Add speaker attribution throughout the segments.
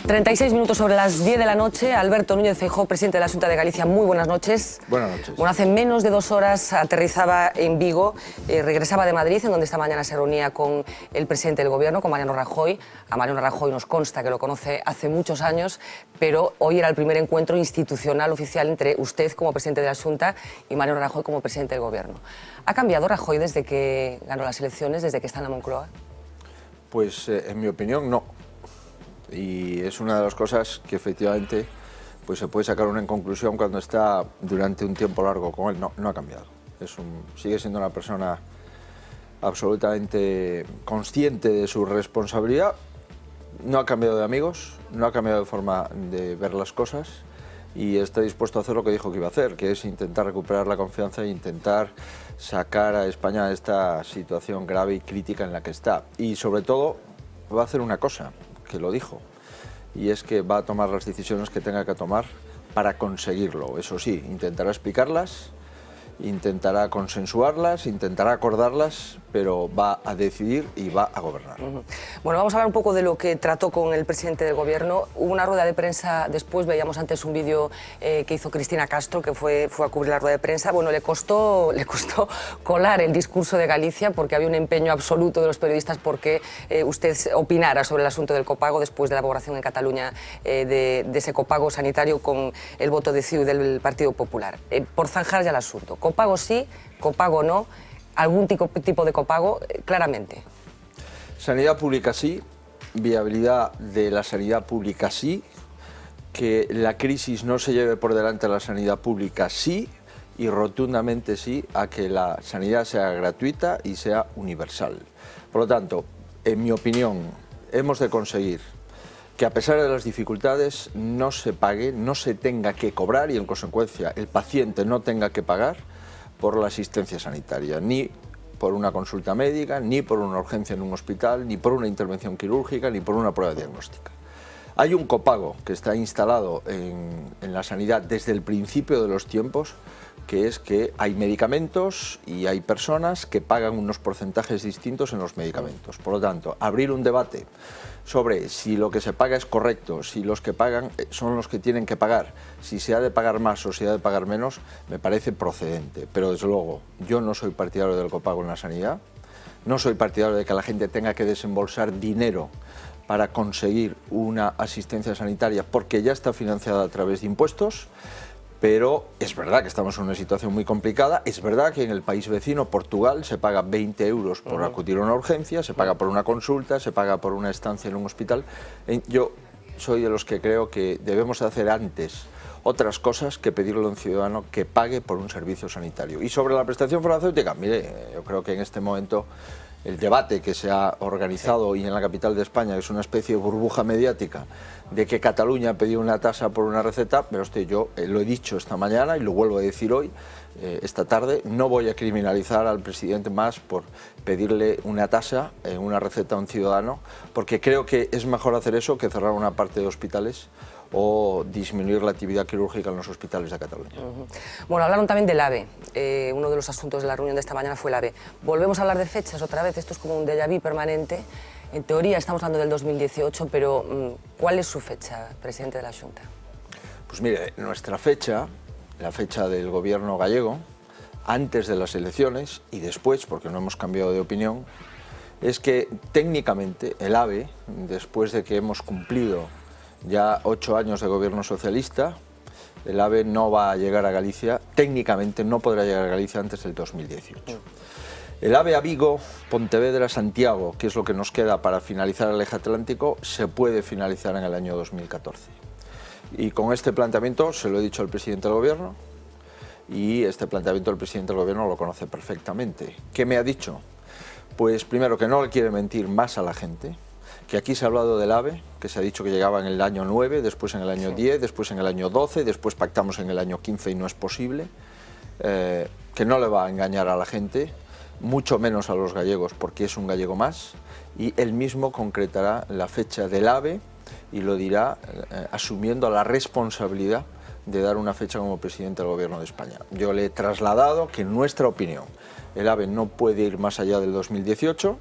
Speaker 1: 36 minutos sobre las 10 de la noche. Alberto Núñez Feijóo, presidente de la Xunta de Galicia, muy buenas noches.
Speaker 2: Buenas noches.
Speaker 1: Bueno, hace menos de 2 horas aterrizaba en Vigo, regresaba de Madrid, en donde esta mañana se reunía con el presidente del Gobierno, con Mariano Rajoy. A Mariano Rajoy nos consta que lo conoce hace muchos años, pero hoy era el primer encuentro institucional oficial entre usted como presidente de la Xunta y Mariano Rajoy como presidente del Gobierno. ¿Ha cambiado Rajoy desde que ganó las elecciones, desde que está en la Moncloa?
Speaker 2: Pues en mi opinión no. Y es una de las cosas que efectivamente pues se puede sacar una conclusión cuando está durante un tiempo largo con él. No ha cambiado. Sigue siendo una persona absolutamente consciente de su responsabilidad. No ha cambiado de amigos, no ha cambiado de forma de ver las cosas y está dispuesto a hacer lo que dijo que iba a hacer, que es intentar recuperar la confianza e intentar sacar a España de esta situación grave y crítica en la que está. Y sobre todo va a hacer una cosa, que lo dijo, y es que va a tomar las decisiones que tenga que tomar para conseguirlo. Eso sí, intentará explicarlas, intentará consensuarlas, intentará acordarlas, pero va a decidir y va a gobernar.
Speaker 1: Bueno, vamos a hablar un poco de lo que trató con el presidente del Gobierno. Hubo una rueda de prensa después, veíamos antes un vídeo que hizo Cristina Castro, que fue a cubrir la rueda de prensa. Bueno, le costó colar el discurso de Galicia porque había un empeño absoluto de los periodistas porque usted opinara sobre el asunto del copago después de la elaboración en Cataluña de ese copago sanitario con el voto de CiU del Partido Popular. Por zanjar ya el asunto. Copago sí, copago no, algún tipo de copago, claramente.
Speaker 2: Sanidad pública sí, viabilidad de la sanidad pública sí, que la crisis no se lleve por delante a la sanidad pública sí, y rotundamente sí a que la sanidad sea gratuita y sea universal. Por lo tanto, en mi opinión, hemos de conseguir que a pesar de las dificultades no se pague, no se tenga que cobrar y en consecuencia el paciente no tenga que pagar por la asistencia sanitaria, ni por una consulta médica, ni por una urgencia en un hospital, ni por una intervención quirúrgica, ni por una prueba diagnóstica. Hay un copago que está instalado en la sanidad desde el principio de los tiempos, que es que hay medicamentos y hay personas que pagan unos porcentajes distintos en los medicamentos. Por lo tanto, abrir un debate sobre si lo que se paga es correcto, si los que pagan son los que tienen que pagar, si se ha de pagar más o si ha de pagar menos, me parece procedente. Pero desde luego, yo no soy partidario del copago en la sanidad, no soy partidario de que la gente tenga que desembolsar dinero para conseguir una asistencia sanitaria porque ya está financiada a través de impuestos. Pero es verdad que estamos en una situación muy complicada, es verdad que en el país vecino, Portugal, se paga 20 euros por acudir a una urgencia, se paga por una consulta, se paga por una estancia en un hospital. Yo soy de los que creo que debemos hacer antes otras cosas que pedirle a un ciudadano que pague por un servicio sanitario. Y sobre la prestación farmacéutica, mire, yo creo que en este momento el debate que se ha organizado y en la capital de España es una especie de burbuja mediática de que Cataluña ha pedido una tasa por una receta, pero yo lo he dicho esta mañana y lo vuelvo a decir hoy, esta tarde, no voy a criminalizar al presidente más por pedirle una tasa en una receta a un ciudadano, porque creo que es mejor hacer eso que cerrar una parte de hospitales o disminuir la actividad quirúrgica en los hospitales de Cataluña.
Speaker 1: Bueno, hablaron también del AVE. Uno de los asuntos de la reunión de esta mañana fue el AVE. Volvemos a hablar de fechas otra vez, esto es como un déjà vu permanente. En teoría estamos hablando del 2018, pero ¿cuál es su fecha, presidente de la Xunta?
Speaker 2: Pues mire, nuestra fecha, la fecha del gobierno gallego, antes de las elecciones y después, porque no hemos cambiado de opinión, es que técnicamente el AVE, después de que hemos cumplido ya 8 años de gobierno socialista, el AVE no va a llegar a Galicia, técnicamente no podrá llegar a Galicia antes del 2018. El AVE a Vigo, Pontevedra, Santiago, que es lo que nos queda para finalizar el eje atlántico, se puede finalizar en el año 2014. Y con este planteamiento, se lo he dicho al presidente del Gobierno, y este planteamiento el presidente del Gobierno lo conoce perfectamente. ¿Qué me ha dicho? Pues primero que no le quiere mentir más a la gente, que aquí se ha hablado del AVE, que se ha dicho que llegaba en el año 9, después en el año 10, después en el año 12, después pactamos en el año 15 y no es posible, que no le va a engañar a la gente, mucho menos a los gallegos porque es un gallego más, y él mismo concretará la fecha del AVE y lo dirá asumiendo la responsabilidad de dar una fecha como presidente del Gobierno de España. Yo le he trasladado que en nuestra opinión el AVE no puede ir más allá del 2018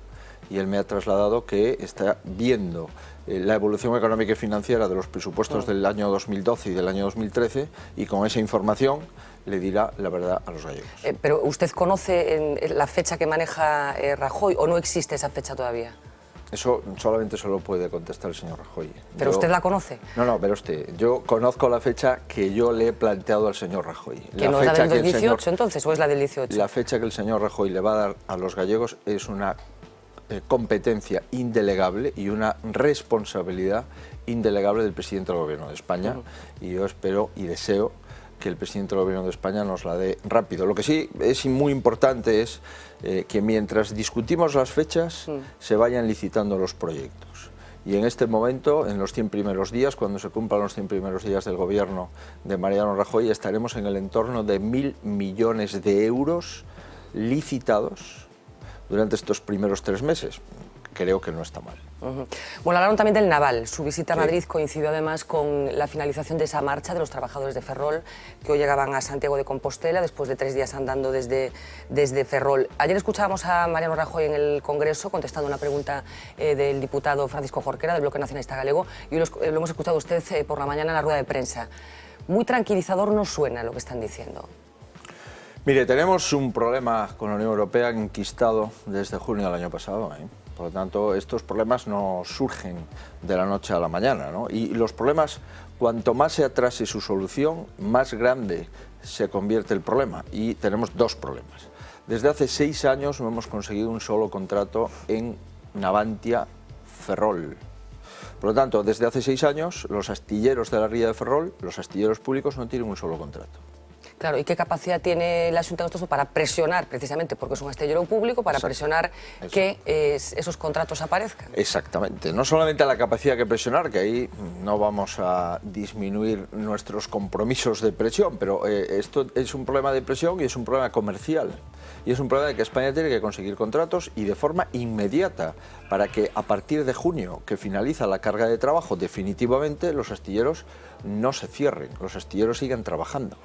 Speaker 2: y él me ha trasladado que está viendo la evolución económica y financiera de los presupuestos del año 2012 y del año 2013 y con esa información le dirá la verdad a los gallegos.
Speaker 1: ¿Pero usted conoce la fecha que maneja Rajoy o no existe esa fecha todavía?
Speaker 2: Eso solamente se lo puede contestar el señor Rajoy.
Speaker 1: ¿Pero usted la conoce?
Speaker 2: No, pero usted, yo conozco la fecha que yo le he planteado al señor Rajoy.
Speaker 1: ¿Que no es la del 18 entonces o es la del 18?
Speaker 2: La fecha que el señor Rajoy le va a dar a los gallegos es una competencia indelegable y una responsabilidad indelegable del presidente del Gobierno de España, y yo espero y deseo que el presidente del Gobierno de España nos la dé rápido. Lo que sí es muy importante es que mientras discutimos las fechas se vayan licitando los proyectos. Y en este momento, en los 100 primeros días, cuando se cumplan los 100 primeros días del Gobierno de Mariano Rajoy, estaremos en el entorno de 1.000 millones de euros licitados durante estos primeros 3 meses. Creo que no está mal.
Speaker 1: Bueno, hablaron también del Naval. Su visita a Madrid coincidió además con la finalización de esa marcha de los trabajadores de Ferrol, que hoy llegaban a Santiago de Compostela después de 3 días andando desde Ferrol. Ayer escuchábamos a Mariano Rajoy en el Congreso contestando una pregunta del diputado Francisco Jorquera, del Bloque Nacionalista Galego, y lo hemos escuchado usted por la mañana en la rueda de prensa. Muy tranquilizador no suena lo que están diciendo.
Speaker 2: Mire, tenemos un problema con la Unión Europea enquistado desde junio del año pasado, Por lo tanto, estos problemas no surgen de la noche a la mañana, ¿no? Y los problemas, cuanto más se atrase su solución, más grande se convierte el problema. Y tenemos 2 problemas. Desde hace 6 años no hemos conseguido un solo contrato en Navantia Ferrol. Por lo tanto, desde hace 6 años, los astilleros de la ría de Ferrol, los astilleros públicos, no tienen un solo contrato.
Speaker 1: Claro, ¿y qué capacidad tiene la Xunta para presionar, precisamente porque es un astillero público, para presionar que esos contratos aparezcan?
Speaker 2: Exactamente, no solamente la capacidad que presionar, que ahí no vamos a disminuir nuestros compromisos de presión, pero esto es un problema de presión y es un problema comercial. Y es un problema de que España tiene que conseguir contratos y de forma inmediata, para que a partir de junio, que finaliza la carga de trabajo definitivamente, los astilleros no se cierren, los astilleros sigan trabajando.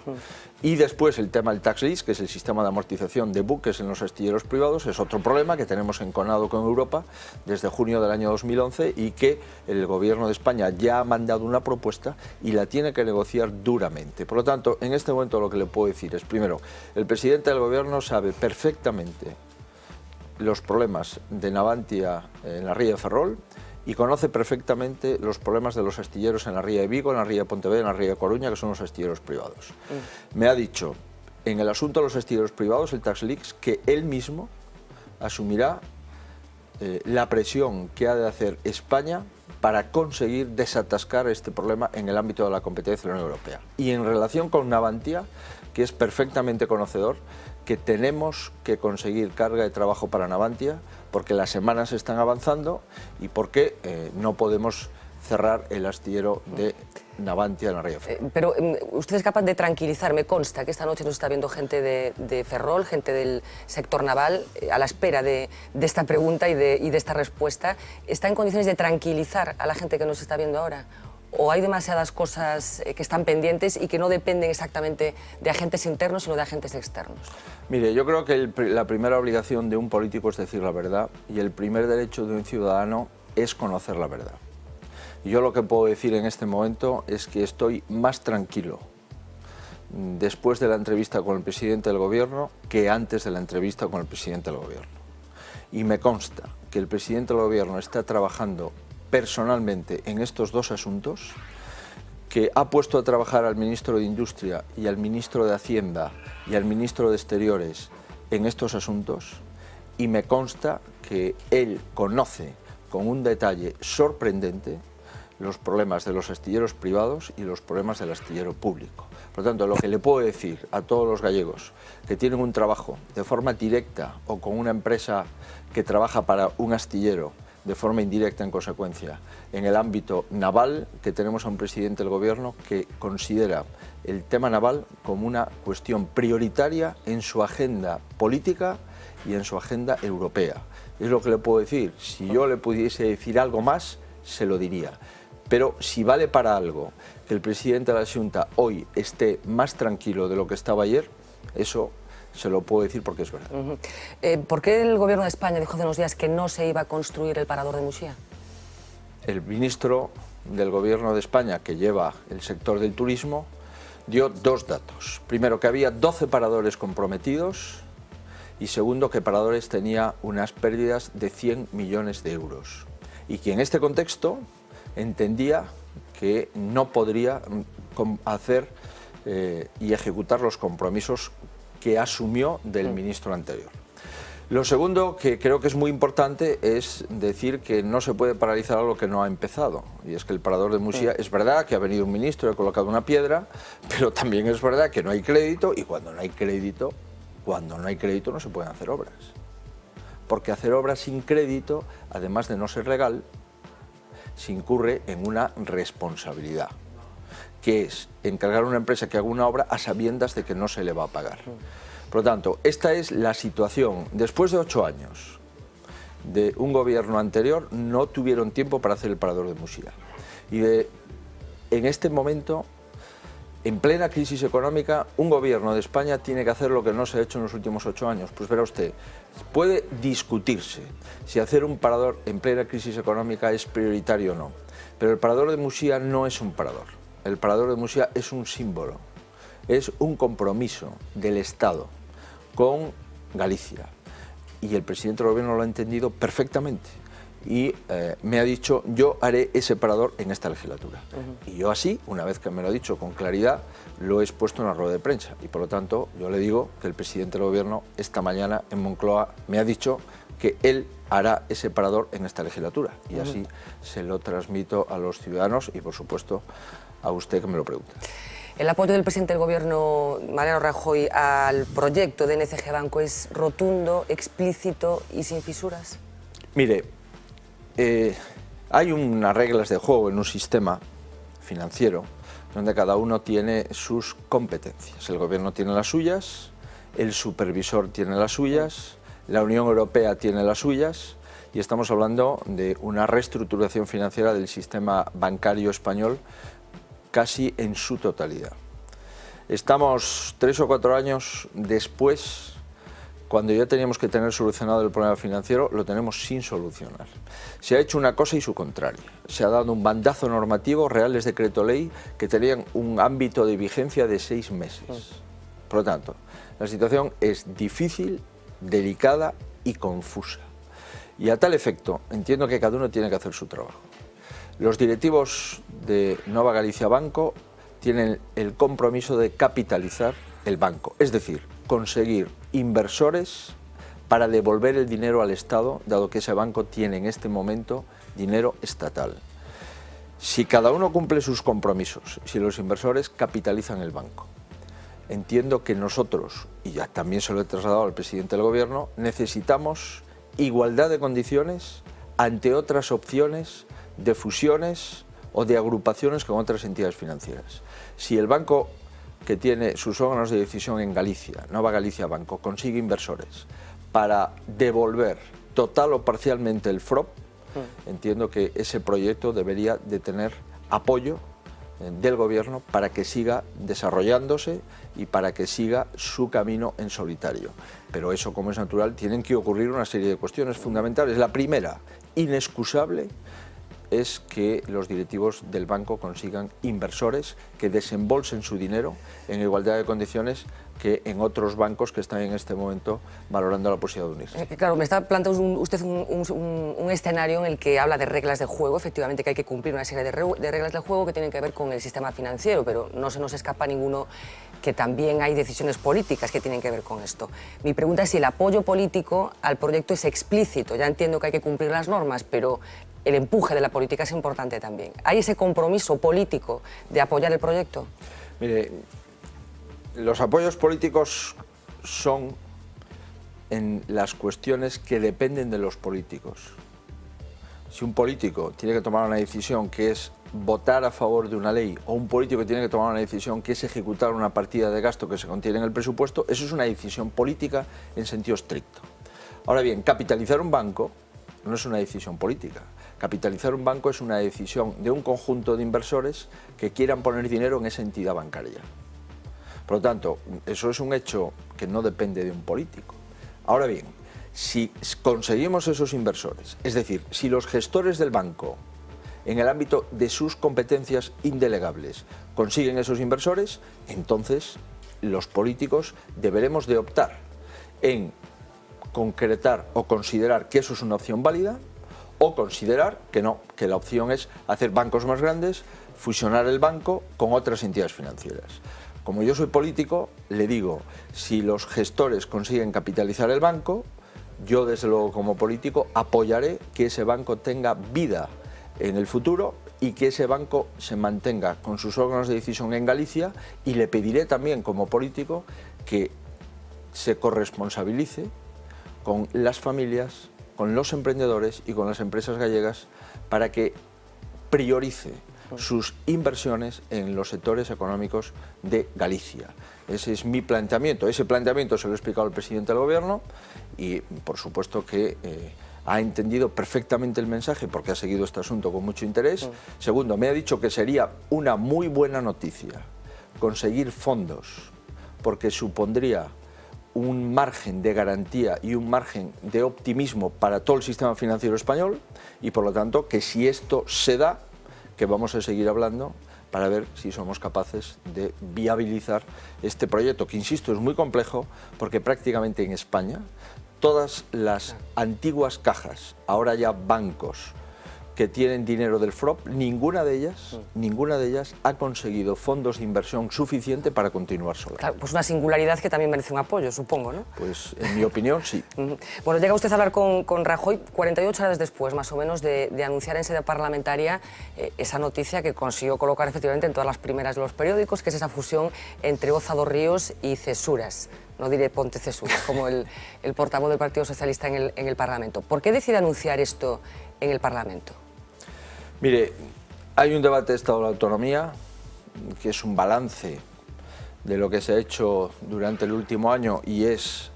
Speaker 2: Y después el tema del tax lease, que es el sistema de amortización de buques en los astilleros privados, es otro problema que tenemos enconado con Europa desde junio del año 2011 y que el Gobierno de España ya ha mandado una propuesta y la tiene que negociar duramente. Por lo tanto, en este momento lo que le puedo decir es, primero, el presidente del Gobierno sabe perfectamente los problemas de Navantia en la ría de Ferrol y conoce perfectamente los problemas de los astilleros en la ría de Vigo, en la ría de Pontevedra, en la ría de Coruña, que son los astilleros privados. Me ha dicho, en el asunto de los astilleros privados, el tax leaks, que él mismo asumirá la presión que ha de hacer España para conseguir desatascar este problema en el ámbito de la competencia de la Unión Europea. Y en relación con Navantia, que es perfectamente conocedor, que tenemos que conseguir carga de trabajo para Navantia porque las semanas están avanzando y porque no podemos cerrar el astillero de Navantia en la ría de Ferrol.
Speaker 1: Pero usted es capaz de tranquilizar, me consta que esta noche nos está viendo gente de Ferrol, gente del sector naval, a la espera de esta pregunta y de esta respuesta. ¿Está en condiciones de tranquilizar a la gente que nos está viendo ahora? ¿O hay demasiadas cosas que están pendientes y que no dependen exactamente de agentes internos, sino de agentes externos?
Speaker 2: Mire, yo creo que la primera obligación de un político es decir la verdad y el primer derecho de un ciudadano es conocer la verdad. Y yo lo que puedo decir en este momento es que estoy más tranquilo después de la entrevista con el presidente del Gobierno que antes de la entrevista con el presidente del Gobierno. Y me consta que el presidente del Gobierno está trabajando personalmente en estos 2 asuntos, que ha puesto a trabajar al ministro de Industria y al ministro de Hacienda y al ministro de Exteriores en estos asuntos, y me consta que él conoce con un detalle sorprendente los problemas de los astilleros privados y los problemas del astillero público. Por lo tanto, lo que le puedo decir a todos los gallegos que tienen un trabajo de forma directa o con una empresa que trabaja para un astillero de forma indirecta en consecuencia, en el ámbito naval, que tenemos a un presidente del Gobierno que considera el tema naval como una cuestión prioritaria en su agenda política y en su agenda europea. Es lo que le puedo decir. Si yo le pudiese decir algo más, se lo diría. Pero si vale para algo que el presidente de la Xunta hoy esté más tranquilo de lo que estaba ayer, eso se lo puedo decir porque es verdad.
Speaker 1: ¿Por qué el Gobierno de España dijo hace unos días que no se iba a construir el parador de Muxía?
Speaker 2: El ministro del Gobierno de España, que lleva el sector del turismo, dio dos datos. Primero, que había 12 paradores comprometidos, y segundo, que Paradores tenía unas pérdidas de 100 millones de euros. Y que en este contexto entendía que no podría hacer y ejecutar los compromisos que asumió del ministro anterior. Lo segundo, que creo que es muy importante, es decir que no se puede paralizar algo que no ha empezado. Y es que el parador de Muxía, es verdad que ha venido un ministro y ha colocado una piedra, pero también es verdad que no hay crédito, y cuando no hay crédito no se pueden hacer obras. Porque hacer obras sin crédito, además de no ser legal, se incurre en una responsabilidad, que es encargar a una empresa que haga una obra a sabiendas de que no se le va a pagar. Por lo tanto, esta es la situación. Después de 8 años de un gobierno anterior, no tuvieron tiempo para hacer el parador de Muxía. Y en este momento, en plena crisis económica, un gobierno de España tiene que hacer lo que no se ha hecho en los últimos 8 años. Pues verá usted, puede discutirse si hacer un parador en plena crisis económica es prioritario o no. Pero el parador de Muxía no es un parador. El parador de Muxía es un símbolo, es un compromiso del Estado con Galicia. Y el presidente del gobierno lo ha entendido perfectamente. Y me ha dicho, yo haré ese parador en esta legislatura. Y yo así, una vez que me lo ha dicho con claridad, lo he expuesto en la rueda de prensa. Y por lo tanto, yo le digo que el presidente del gobierno esta mañana en Moncloa me ha dicho que él hará ese parador en esta legislatura. Y así se lo transmito a los ciudadanos y, por supuesto, a usted que me lo pregunta.
Speaker 1: ¿El apoyo del presidente del Gobierno, Mariano Rajoy, al proyecto de NCG Banco es rotundo, explícito y sin fisuras?
Speaker 2: Mire, hay unas reglas de juego en un sistema financiero donde cada uno tiene sus competencias. El Gobierno tiene las suyas, el supervisor tiene las suyas, la Unión Europea tiene las suyas, y estamos hablando de una reestructuración financiera del sistema bancario español casi en su totalidad. Estamos 3 o 4 años después, cuando ya teníamos que tener solucionado el problema financiero, lo tenemos sin solucionar. Se ha hecho una cosa y su contraria. Se ha dado un bandazo normativo, reales decreto ley, que tenían un ámbito de vigencia de 6 meses. Por lo tanto, la situación es difícil, delicada y confusa. Y a tal efecto, entiendo que cada uno tiene que hacer su trabajo. Los directivos de Nova Galicia Banco tienen el compromiso de capitalizar el banco, es decir, conseguir inversores para devolver el dinero al Estado, dado que ese banco tiene en este momento dinero estatal. Si cada uno cumple sus compromisos, si los inversores capitalizan el banco, entiendo que nosotros, y ya también se lo he trasladado al presidente del Gobierno, necesitamos igualdad de condiciones ante otras opciones de fusiones o de agrupaciones con otras entidades financieras. Si el banco, que tiene sus órganos de decisión en Galicia, Nova Galicia Banco, consigue inversores para devolver total o parcialmente el FROP, entiendo que ese proyecto debería de tener apoyo del Gobierno para que siga desarrollándose y para que siga su camino en solitario. Pero eso, como es natural, tienen que ocurrir una serie de cuestiones fundamentales. La primera, inexcusable, es que los directivos del banco consigan inversores que desembolsen su dinero en igualdad de condiciones que en otros bancos que están en este momento valorando la posibilidad de unirse.
Speaker 1: Claro, me está planteando usted un escenario en el que habla de reglas de juego, efectivamente que hay que cumplir una serie de reglas de juego que tienen que ver con el sistema financiero, pero no se nos escapa ninguno que también hay decisiones políticas que tienen que ver con esto. Mi pregunta es si el apoyo político al proyecto es explícito. Ya entiendo que hay que cumplir las normas, pero el empuje de la política es importante también. ¿Hay ese compromiso político de apoyar el proyecto?
Speaker 2: Mire, los apoyos políticos son en las cuestiones que dependen de los políticos. Si un político tiene que tomar una decisión que es votar a favor de una ley, o un político tiene que tomar una decisión que es ejecutar una partida de gasto que se contiene en el presupuesto, eso es una decisión política en sentido estricto. Ahora bien, capitalizar un banco no es una decisión política. Capitalizar un banco es una decisión de un conjunto de inversores que quieran poner dinero en esa entidad bancaria. Por lo tanto, eso es un hecho que no depende de un político. Ahora bien, si conseguimos esos inversores, es decir, si los gestores del banco, en el ámbito de sus competencias indelegables, consiguen esos inversores, entonces los políticos deberemos de optar en concretar o considerar que eso es una opción válida, o considerar que no, que la opción es hacer bancos más grandes, fusionar el banco con otras entidades financieras. Como yo soy político, le digo, si los gestores consiguen capitalizar el banco, yo desde luego como político apoyaré que ese banco tenga vida en el futuro y que ese banco se mantenga con sus órganos de decisión en Galicia, y le pediré también como político que se corresponsabilice con las familias, con los emprendedores y con las empresas gallegas para que priorice sus inversiones en los sectores económicos de Galicia. Ese es mi planteamiento. Ese planteamiento se lo he explicado al presidente del Gobierno y, por supuesto, que ha entendido perfectamente el mensaje porque ha seguido este asunto con mucho interés. Segundo, me ha dicho que sería una muy buena noticia conseguir fondos porque supondría un margen de garantía y un margen de optimismo para todo el sistema financiero español, y por lo tanto que si esto se da, que vamos a seguir hablando para ver si somos capaces de viabilizar este proyecto, que insisto es muy complejo porque prácticamente en España todas las antiguas cajas, ahora ya bancos, que tienen dinero del FROP, ninguna de ellas ha conseguido fondos de inversión suficiente para continuar sola.
Speaker 1: Claro, pues una singularidad que también merece un apoyo, supongo, ¿no?
Speaker 2: Pues en mi opinión, sí.
Speaker 1: Bueno, llega usted a hablar con Rajoy 48 horas después, más o menos, de anunciar en sede parlamentaria esa noticia que consiguió colocar efectivamente en todas las primeras de los periódicos, que es esa fusión entre Oza dos Ríos y Cesuras. No diré Pontecesuras, como el portavoz del Partido Socialista en el Parlamento. ¿Por qué decide anunciar esto en el Parlamento?
Speaker 2: Mire, hay un debate de Estado de la Autonomía, que es un balance de lo que se ha hecho durante el último año y es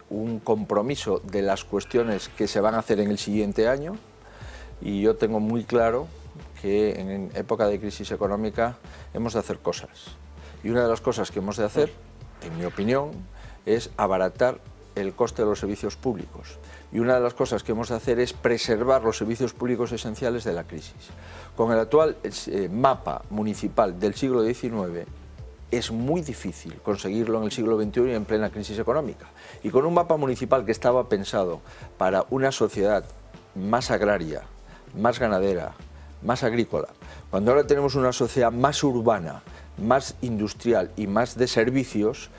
Speaker 2: un compromiso de las cuestiones que se van a hacer en el siguiente año, y yo tengo muy claro que en época de crisis económica hemos de hacer cosas. Y una de las cosas que hemos de hacer, en mi opinión, es abaratar el coste de los servicios públicos. Y una de las cosas que hemos de hacer es preservar los servicios públicos esenciales de la crisis. Con el actual mapa municipal del siglo XIX es muy difícil conseguirlo en el siglo XXI y en plena crisis económica. Y con un mapa municipal que estaba pensado para una sociedad más agraria, más ganadera, más agrícola, cuando ahora tenemos una sociedad más urbana, más industrial y más de servicios,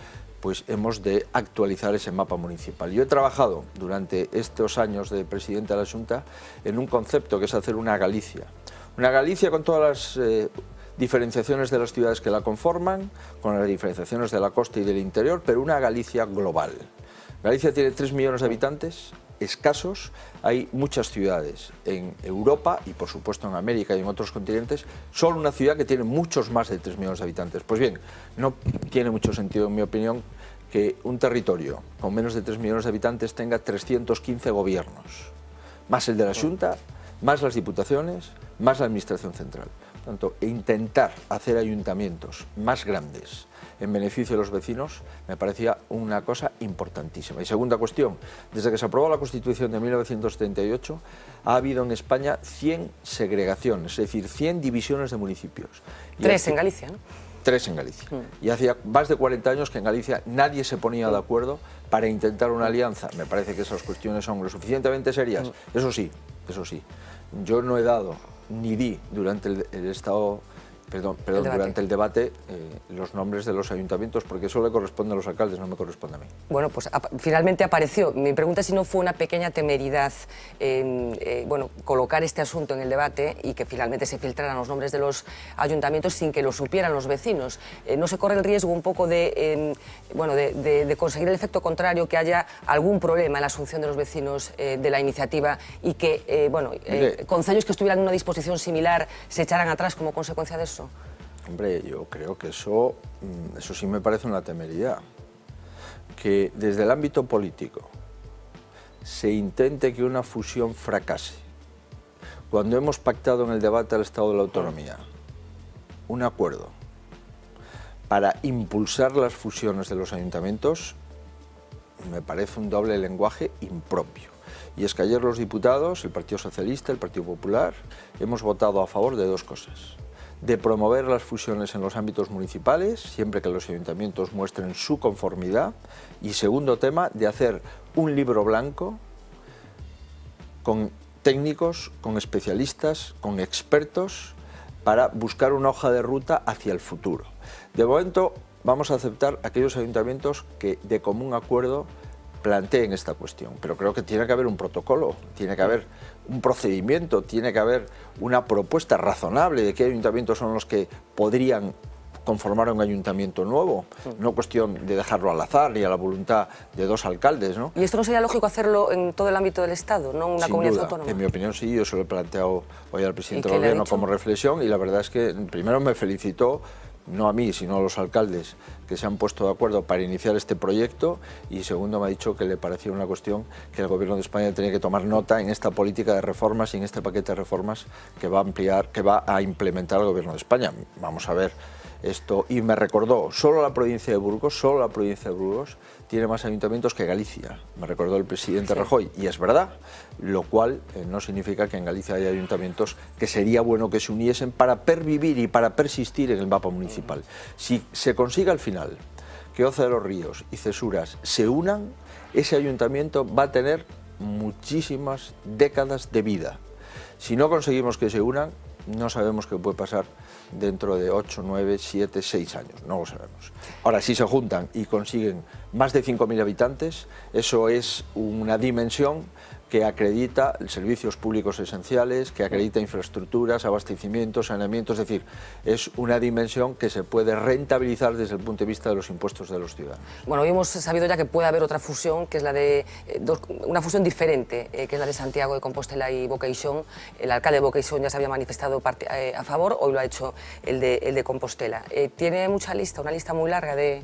Speaker 2: pues hemos de actualizar ese mapa municipal. Yo he trabajado durante estos años de presidente de la Xunta en un concepto que es hacer una Galicia con todas las diferenciaciones de las ciudades que la conforman, con las diferenciaciones de la costa y del interior, pero una Galicia global. Galicia tiene 3 millones de habitantes, escasos, hay muchas ciudades en Europa y por supuesto en América y en otros continentes, solo una ciudad que tiene muchos más de 3 millones de habitantes. Pues bien, no tiene mucho sentido en mi opinión que un territorio con menos de 3 millones de habitantes tenga 315 gobiernos, más el de la Xunta, más las diputaciones, más la administración central. Por tanto, intentar hacer ayuntamientos más grandes en beneficio de los vecinos me parecía una cosa importantísima. Y segunda cuestión, desde que se aprobó la Constitución de 1978 ha habido en España 100 segregaciones, es decir, 100 divisiones de municipios. Y
Speaker 1: 3 en Galicia, ¿no?
Speaker 2: 3 en Galicia. Y hacía más de 40 años que en Galicia nadie se ponía de acuerdo para intentar una alianza. Me parece que esas cuestiones son lo suficientemente serias. Eso sí, yo no he dado ni di durante durante el debate los nombres de los ayuntamientos, porque eso le corresponde a los alcaldes, no me corresponde a mí.
Speaker 1: Bueno, pues finalmente apareció. Mi pregunta es si no fue una pequeña temeridad bueno, colocar este asunto en el debate y que finalmente se filtraran los nombres de los ayuntamientos sin que lo supieran los vecinos. ¿No se corre el riesgo un poco de conseguir el efecto contrario, que haya algún problema en la asunción de los vecinos de la iniciativa y que concellos que estuvieran en una disposición similar se echaran atrás como consecuencia de eso?
Speaker 2: Hombre, yo creo que eso sí me parece una temeridad. Que desde el ámbito político se intente que una fusión fracase, cuando hemos pactado en el debate del Estado de la Autonomía un acuerdo para impulsar las fusiones de los ayuntamientos me parece un doble lenguaje impropio. Y es que ayer los diputados, el Partido Socialista, el Partido Popular, hemos votado a favor de dos cosas. De promover las fusiones en los ámbitos municipales, siempre que los ayuntamientos muestren su conformidad. Y segundo tema, de hacer un libro blanco con técnicos, con especialistas, con expertos, para buscar una hoja de ruta hacia el futuro. De momento vamos a aceptar aquellos ayuntamientos que de común acuerdo planteen esta cuestión, pero creo que tiene que haber un protocolo, tiene que haber un procedimiento, tiene que haber una propuesta razonable de qué ayuntamientos son los que podrían conformar un ayuntamiento nuevo, no cuestión de dejarlo al azar y a la voluntad de dos alcaldes, ¿no?
Speaker 1: ¿Y esto no sería lógico hacerlo en todo el ámbito del Estado, no en una comunidad autónoma?
Speaker 2: En mi opinión sí, yo se lo he planteado hoy al presidente del Gobierno como reflexión, y la verdad es que primero me felicitó, no a mí, sino a los alcaldes que se han puesto de acuerdo para iniciar este proyecto, y segundo me ha dicho que le parecía una cuestión que el Gobierno de España tenía que tomar nota en esta política de reformas y en este paquete de reformas que va a implementar el Gobierno de España. Vamos a ver esto, y me recordó, solo la provincia de Burgos tiene más ayuntamientos que Galicia, me recordó el presidente Rajoy, y es verdad, lo cual no significa que en Galicia haya ayuntamientos que sería bueno que se uniesen para pervivir y para persistir en el mapa municipal. Si se consigue al final que Oza de los Ríos y Cesuras se unan, ese ayuntamiento va a tener muchísimas décadas de vida. Si no conseguimos que se unan, no sabemos qué puede pasar dentro de 8, 9, 7, 6 años, no lo sabemos. Ahora, si se juntan y consiguen más de 5.000 habitantes, eso es una dimensión que acredita servicios públicos esenciales, que acredita infraestructuras, abastecimientos, saneamiento, es decir, es una dimensión que se puede rentabilizar desde el punto de vista de los impuestos de los ciudadanos.
Speaker 1: Bueno, hoy hemos sabido ya que puede haber otra fusión, que es la de una fusión diferente, que es la de Santiago de Compostela y Boqueixón. El alcalde de Boqueixón ya se había manifestado a favor, hoy lo ha hecho el de Compostela. Tiene mucha lista, una lista muy larga de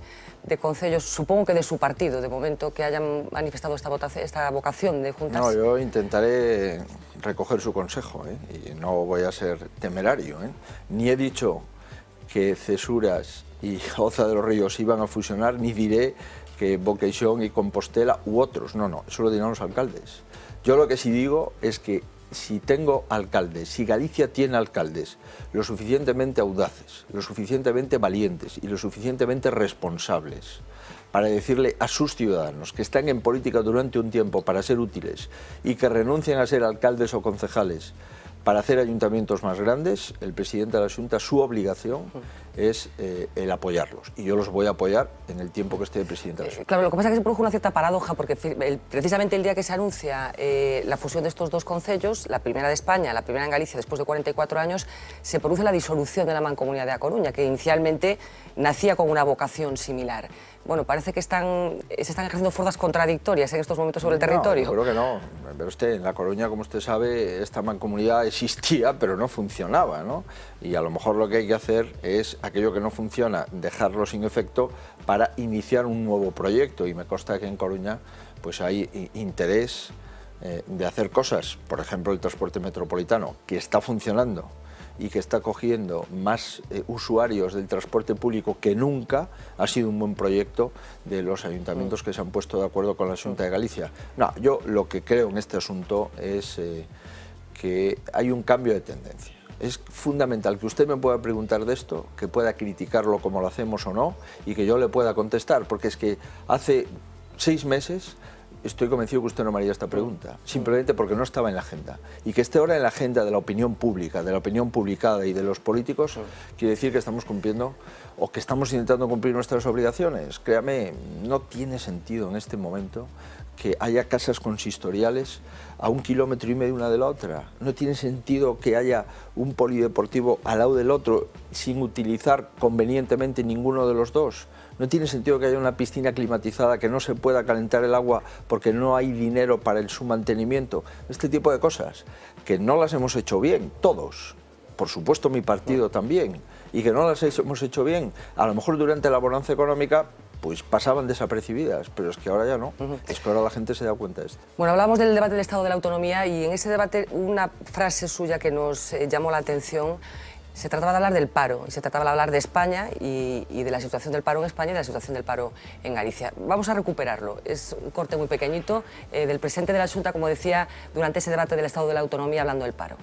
Speaker 1: concellos, supongo que de su partido, de momento, que hayan manifestado esta vocación de juntarse.
Speaker 2: No, yo intentaré recoger su consejo, y no voy a ser temerario, Ni he dicho que Cesuras y Oza de los Ríos iban a fusionar, ni diré que Boqueixón y Compostela u otros, no, eso lo dirán los alcaldes. Yo lo que sí digo es que si tengo alcaldes, si Galicia tiene alcaldes lo suficientemente audaces, lo suficientemente valientes y lo suficientemente responsables para decirle a sus ciudadanos que están en política durante un tiempo para ser útiles y que renuncien a ser alcaldes o concejales para hacer ayuntamientos más grandes, el presidente de la Xunta, su obligación es el apoyarlos. Y yo los voy a apoyar en el tiempo que esté el presidente de la Xunta.
Speaker 1: Claro, lo que pasa es que se produjo una cierta paradoja, porque precisamente el día que se anuncia la fusión de estos dos concellos, la primera de España, la primera en Galicia, después de 44 años, se produce la disolución de la Mancomunidad de A Coruña, que inicialmente nacía con una vocación similar. Bueno, parece que se están ejerciendo fuerzas contradictorias en estos momentos sobre el territorio.
Speaker 2: No, creo que no. Pero usted, en La Coruña, como usted sabe, esta mancomunidad existía, pero no funcionaba, ¿no? Y a lo mejor lo que hay que hacer es aquello que no funciona, dejarlo sin efecto para iniciar un nuevo proyecto. Y me consta que en Coruña pues hay interés de hacer cosas, por ejemplo, el transporte metropolitano, que está funcionando y que está cogiendo más usuarios del transporte público que nunca, ha sido un buen proyecto de los ayuntamientos que se han puesto de acuerdo con la Xunta de Galicia. No, yo lo que creo en este asunto es que hay un cambio de tendencia. Es fundamental que usted me pueda preguntar de esto, que pueda criticarlo como lo hacemos o no, y que yo le pueda contestar, porque es que hace 6 meses estoy convencido que usted no me haría esta pregunta, simplemente porque no estaba en la agenda. Y que esté ahora en la agenda de la opinión pública, de la opinión publicada y de los políticos, quiere decir que estamos cumpliendo o que estamos intentando cumplir nuestras obligaciones. Créame, no tiene sentido en este momento que haya casas consistoriales a 1,5 kilómetros una de la otra. No tiene sentido que haya un polideportivo al lado del otro sin utilizar convenientemente ninguno de los dos. No tiene sentido que haya una piscina climatizada, que no se pueda calentar el agua porque no hay dinero para su mantenimiento. Este tipo de cosas, que no las hemos hecho bien, todos. Por supuesto mi partido también. Y que no las hemos hecho bien, a lo mejor durante la bonanza económica, pues pasaban desapercibidas, pero es que ahora ya no. Es que ahora la gente se da cuenta de esto.
Speaker 1: Bueno, hablábamos del debate del Estado de la Autonomía y en ese debate una frase suya que nos llamó la atención Se trataba de hablar del paro, y se trataba de hablar de España y de la situación del paro en España y de la situación del paro en Galicia. Vamos a recuperarlo. Es un corte muy pequeñito del presidente de la Xunta, como decía, durante ese debate del Estado de la Autonomía, hablando del paro.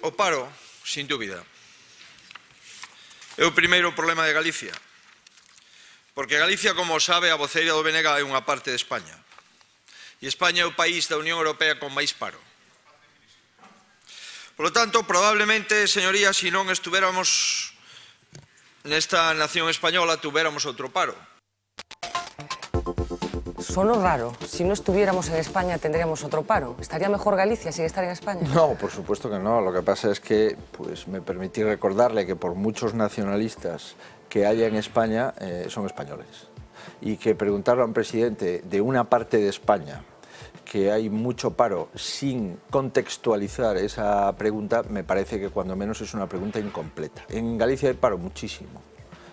Speaker 3: O paro, sin dúbida, é o primeiro problema de Galicia. Porque Galicia, como sabe, a voceira do BNG é unha parte de España. E España é o país da Unión Europea con máis paro. Por lo tanto, probablemente, señorías, si non estuviéramos nesta nación española, tuviéramos outro paro.
Speaker 1: Sonó raro. Si no estuviéramos en España, tendríamos otro paro. ¿Estaría mejor Galicia sin estar en España?
Speaker 2: No, por supuesto que no. Lo que pasa es que, pues, me permití recordarle que por muchos nacionalistas que haya en España, son españoles. Y que preguntarle a un presidente de una parte de España que hay mucho paro sin contextualizar esa pregunta, me parece que cuando menos es una pregunta incompleta. En Galicia hay paro muchísimo,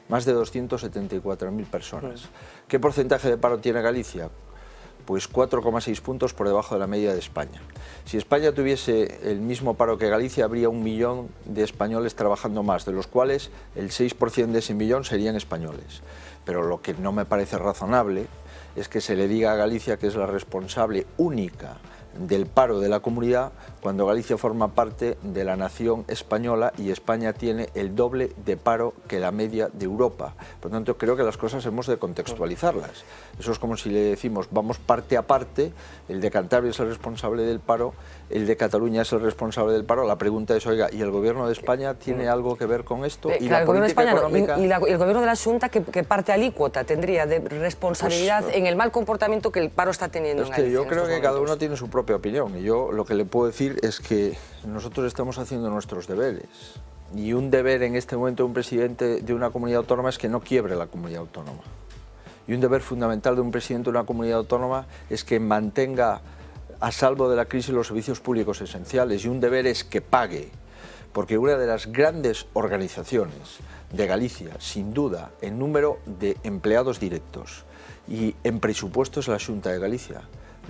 Speaker 2: más de 274.000 personas. ¿Qué porcentaje de paro tiene Galicia? Pues 4,6 puntos por debajo de la media de España. Si España tuviese el mismo paro que Galicia, habría 1 millón de españoles trabajando más, de los cuales el 6% de ese millón serían españoles. Pero lo que no me parece razonable es que se le diga a Galicia que es la responsable única del paro de la comunidad, cuando Galicia forma parte de la nación española y España tiene el doble de paro que la media de Europa. Por lo tanto, creo que las cosas hemos de contextualizarlas. Eso es como si le decimos, vamos parte a parte, el de Cantabria es el responsable del paro, el de Cataluña es el responsable del paro. La pregunta es, oiga, ¿y el gobierno de España tiene algo que ver con esto?
Speaker 1: ¿Y la política económica? ¿Y el gobierno de la Xunta qué parte alícuota tendría de responsabilidad en el mal comportamiento que el paro está teniendo en Galicia?
Speaker 2: Yo creo que cada uno tiene su propia opinión, y yo lo que le puedo decir es que nosotros estamos haciendo nuestros deberes, y un deber en este momento de un presidente de una comunidad autónoma es que no quiebre la comunidad autónoma, y un deber fundamental de un presidente de una comunidad autónoma es que mantenga a salvo de la crisis los servicios públicos esenciales, y un deber es que pague, porque una de las grandes organizaciones de Galicia, sin duda, en número de empleados directos y en presupuesto, es la Xunta de Galicia,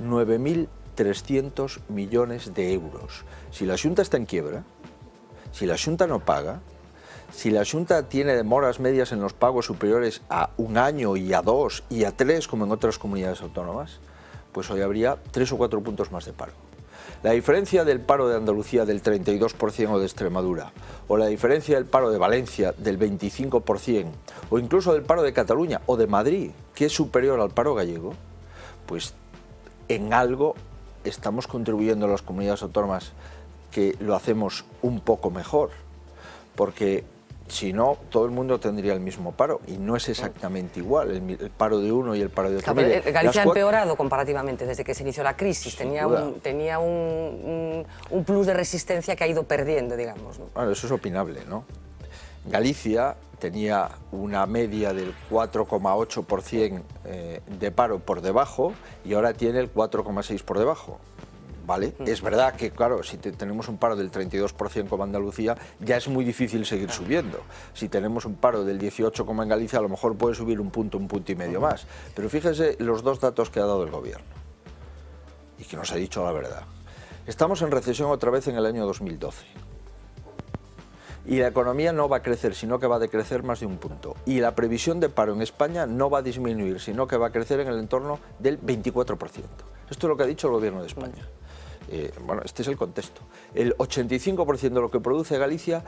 Speaker 2: 9.300 millones de euros. Si la Xunta está en quiebra, si la Xunta no paga, si la Xunta tiene demoras medias en los pagos superiores a 1 año y a 2 y a 3, como en otras comunidades autónomas, pues hoy habría 3 o 4 puntos más de paro. La diferencia del paro de Andalucía del 32% o de Extremadura, o la diferencia del paro de Valencia del 25%, o incluso del paro de Cataluña o de Madrid, que es superior al paro gallego, pues en algo estamos contribuyendo a las comunidades autónomas que lo hacemos un poco mejor, porque si no, todo el mundo tendría el mismo paro, y no es exactamente igual el paro de uno y el paro de otro.
Speaker 1: Claro, Galicia ha empeorado comparativamente desde que se inició la crisis, tenía un plus de resistencia que ha ido perdiendo, digamos, ¿no?
Speaker 2: Bueno, eso es opinable, ¿no? Galicia tenía una media del 4,8% de paro por debajo y ahora tiene el 4,6% por debajo. ¿Vale? Es verdad que, claro, si tenemos un paro del 32% como Andalucía, ya es muy difícil seguir subiendo. Si tenemos un paro del 18% como en Galicia, a lo mejor puede subir un punto y medio más. Pero fíjese los dos datos que ha dado el gobierno y que nos ha dicho la verdad. Estamos en recesión otra vez en el año 2012. Y la economía no va a crecer, sino que va a decrecer más de 1 punto. Y la previsión de paro en España no va a disminuir, sino que va a crecer en el entorno del 24%. Esto es lo que ha dicho el gobierno de España. Bueno, este es el contexto. El 85% de lo que produce Galicia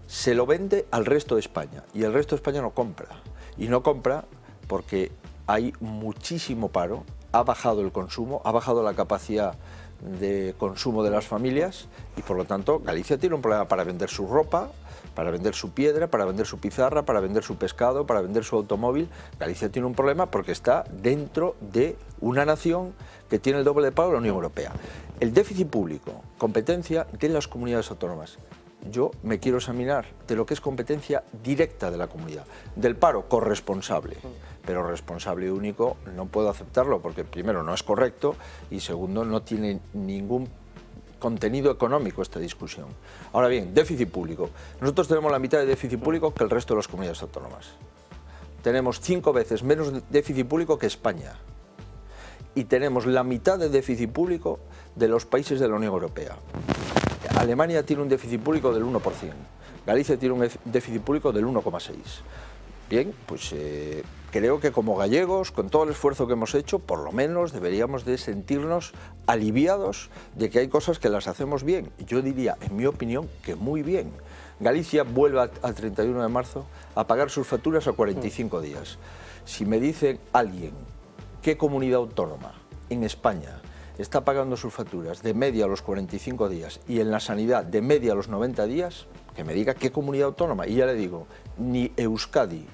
Speaker 2: se lo vende al resto de España, y el resto de España no compra. Y no compra porque hay muchísimo paro, ha bajado el consumo, ha bajado la capacidad de consumo de las familias, y por lo tanto Galicia tiene un problema para vender su ropa, para vender su piedra, para vender su pizarra, para vender su pescado, para vender su automóvil. Galicia tiene un problema porque está dentro de una nación que tiene el doble de paro de la Unión Europea. El déficit público, competencia de las comunidades autónomas. Yo me quiero examinar de lo que es competencia directa de la comunidad, del paro corresponsable, pero responsable único no puedo aceptarlo porque primero no es correcto y segundo no tiene ningún contenido económico esta discusión. Ahora bien, déficit público. Nosotros tenemos la mitad de déficit público que el resto de las comunidades autónomas. Tenemos 5 veces menos déficit público que España. Y tenemos la mitad de déficit público de los países de la Unión Europea. Alemania tiene un déficit público del 1%, Galicia tiene un déficit público del 1,6%. Bien, pues creo que como gallegos, con todo el esfuerzo que hemos hecho, por lo menos deberíamos de sentirnos aliviados de que hay cosas que las hacemos bien. Yo diría, en mi opinión, que muy bien. Galicia vuelve al 31 de marzo a pagar sus facturas a 45 días. Si me dice alguien qué comunidad autónoma en España está pagando sus facturas de media a los 45 días y en la sanidad de media a los 90 días, que me diga qué comunidad autónoma. Y ya le digo, ni Euskadi,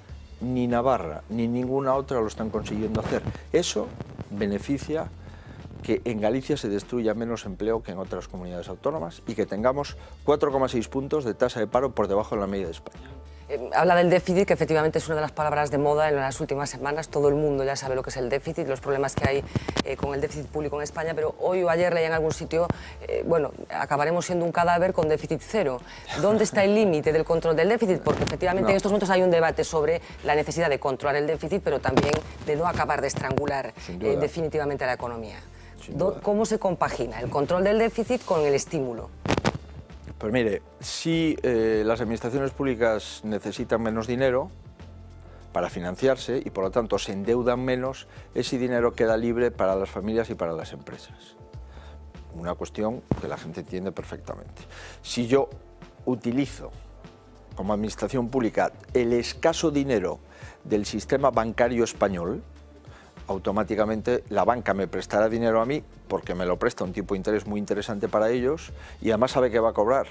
Speaker 2: ni Navarra, ni ninguna otra lo están consiguiendo hacer. Eso beneficia que en Galicia se destruya menos empleo que en otras comunidades autónomas y que tengamos 4,6 puntos de tasa de paro por debajo de la media de España.
Speaker 1: Habla del déficit, que efectivamente es una de las palabras de moda en las últimas semanas. Todo el mundo ya sabe lo que es el déficit, los problemas que hay con el déficit público en España, pero hoy o ayer leí en algún sitio, bueno, acabaremos siendo un cadáver con déficit cero. ¿Dónde está el límite del control del déficit? Porque efectivamente en estos momentos hay un debate sobre la necesidad de controlar el déficit, pero también de no acabar de estrangular definitivamente a la economía. ¿Cómo se compagina el control del déficit con el estímulo?
Speaker 2: Pues mire, si las administraciones públicas necesitan menos dinero para financiarse y por lo tanto se endeudan menos, ese dinero queda libre para las familias y para las empresas. Una cuestión que la gente entiende perfectamente. Si yo utilizo como administración pública el escaso dinero del sistema bancario español, automáticamente la banca me prestará dinero a mí porque me lo presta un tipo de interés muy interesante para ellos y además sabe que va a cobrar.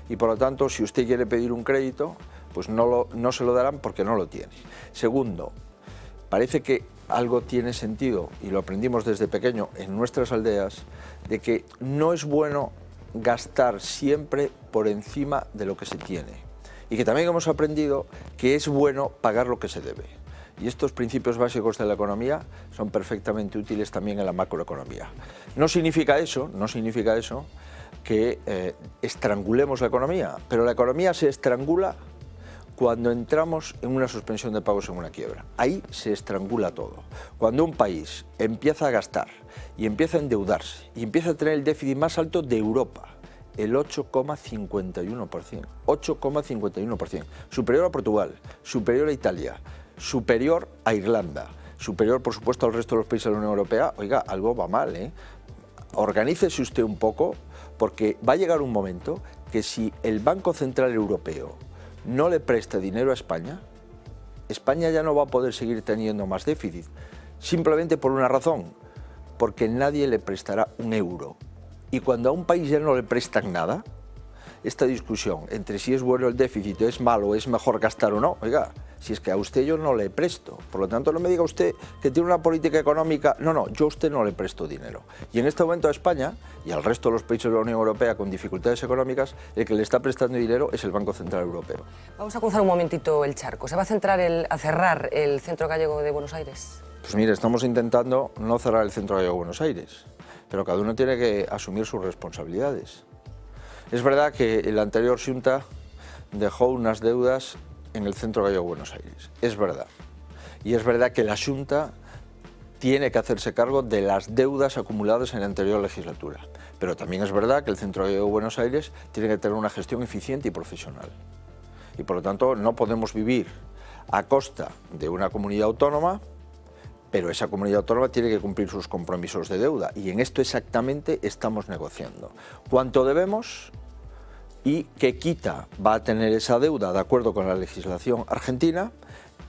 Speaker 2: Y por lo tanto, si usted quiere pedir un crédito, pues no se lo darán porque no lo tiene. Segundo, parece que algo tiene sentido, y lo aprendimos desde pequeño en nuestras aldeas, de que no es bueno gastar siempre por encima de lo que se tiene. Y que también hemos aprendido que es bueno pagar lo que se debe. Y estos principios básicos de la economía son perfectamente útiles también en la macroeconomía. No significa eso que estrangulemos la economía, pero la economía se estrangula cuando entramos en una suspensión de pagos en una quiebra. Ahí se estrangula todo. Cuando un país empieza a gastar y empieza a endeudarse y empieza a tener el déficit más alto de Europa, el 8,51%, 8,51%, superior a Portugal, superior a Italia, superior a Irlanda, superior por supuesto al resto de los países de la Unión Europea. Oiga, algo va mal, ¿eh? Organícese usted un poco, porque va a llegar un momento que si el Banco Central Europeo no le presta dinero a España, España ya no va a poder seguir teniendo más déficit, simplemente por una razón, porque nadie le prestará un euro. Y cuando a un país ya no le prestan nada, esta discusión entre si es bueno el déficit, es malo, es mejor gastar o no, oiga, si es que a usted yo no le presto, por lo tanto no me diga usted que tiene una política económica, no, yo a usted no le presto dinero. Y en este momento a España y al resto de los países de la Unión Europea con dificultades económicas, el que le está prestando dinero es el Banco Central Europeo.
Speaker 1: Vamos a cruzar un momentito el charco. ¿Se va a cerrar el Centro Gallego de Buenos Aires?
Speaker 2: Pues mire, estamos intentando no cerrar el Centro Gallego de Buenos Aires, pero cada uno tiene que asumir sus responsabilidades. Es verdad que la anterior Xunta dejó unas deudas en el Centro Gallego de Buenos Aires, es verdad. Y es verdad que la Xunta tiene que hacerse cargo de las deudas acumuladas en la anterior legislatura. Pero también es verdad que el Centro Gallego de Buenos Aires tiene que tener una gestión eficiente y profesional. Y por lo tanto no podemos vivir a costa de una comunidad autónoma, pero esa comunidad autónoma tiene que cumplir sus compromisos de deuda. Y en esto exactamente estamos negociando. ¿Cuánto debemos? Y qué quita va a tener esa deuda de acuerdo con la legislación argentina,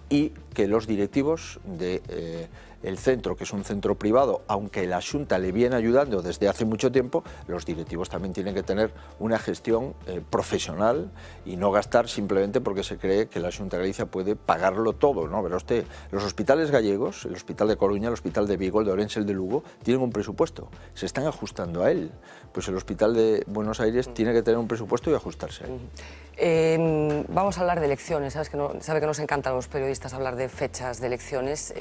Speaker 2: y que los directivos del centro, que es un centro privado, aunque la Xunta le viene ayudando desde hace mucho tiempo, los directivos también tienen que tener una gestión profesional y no gastar simplemente porque se cree que la Xunta de Galicia puede pagarlo todo, ¿no? Verá usted, los hospitales gallegos, el Hospital de Coruña, el Hospital de Vigo, el de Orense, el de Lugo, tienen un presupuesto, se están ajustando a él. Pues el Hospital de Buenos Aires tiene que tener un presupuesto y ajustarse a él.
Speaker 1: Vamos a hablar de elecciones. Sabe que nos encanta a los periodistas hablar de fechas de elecciones,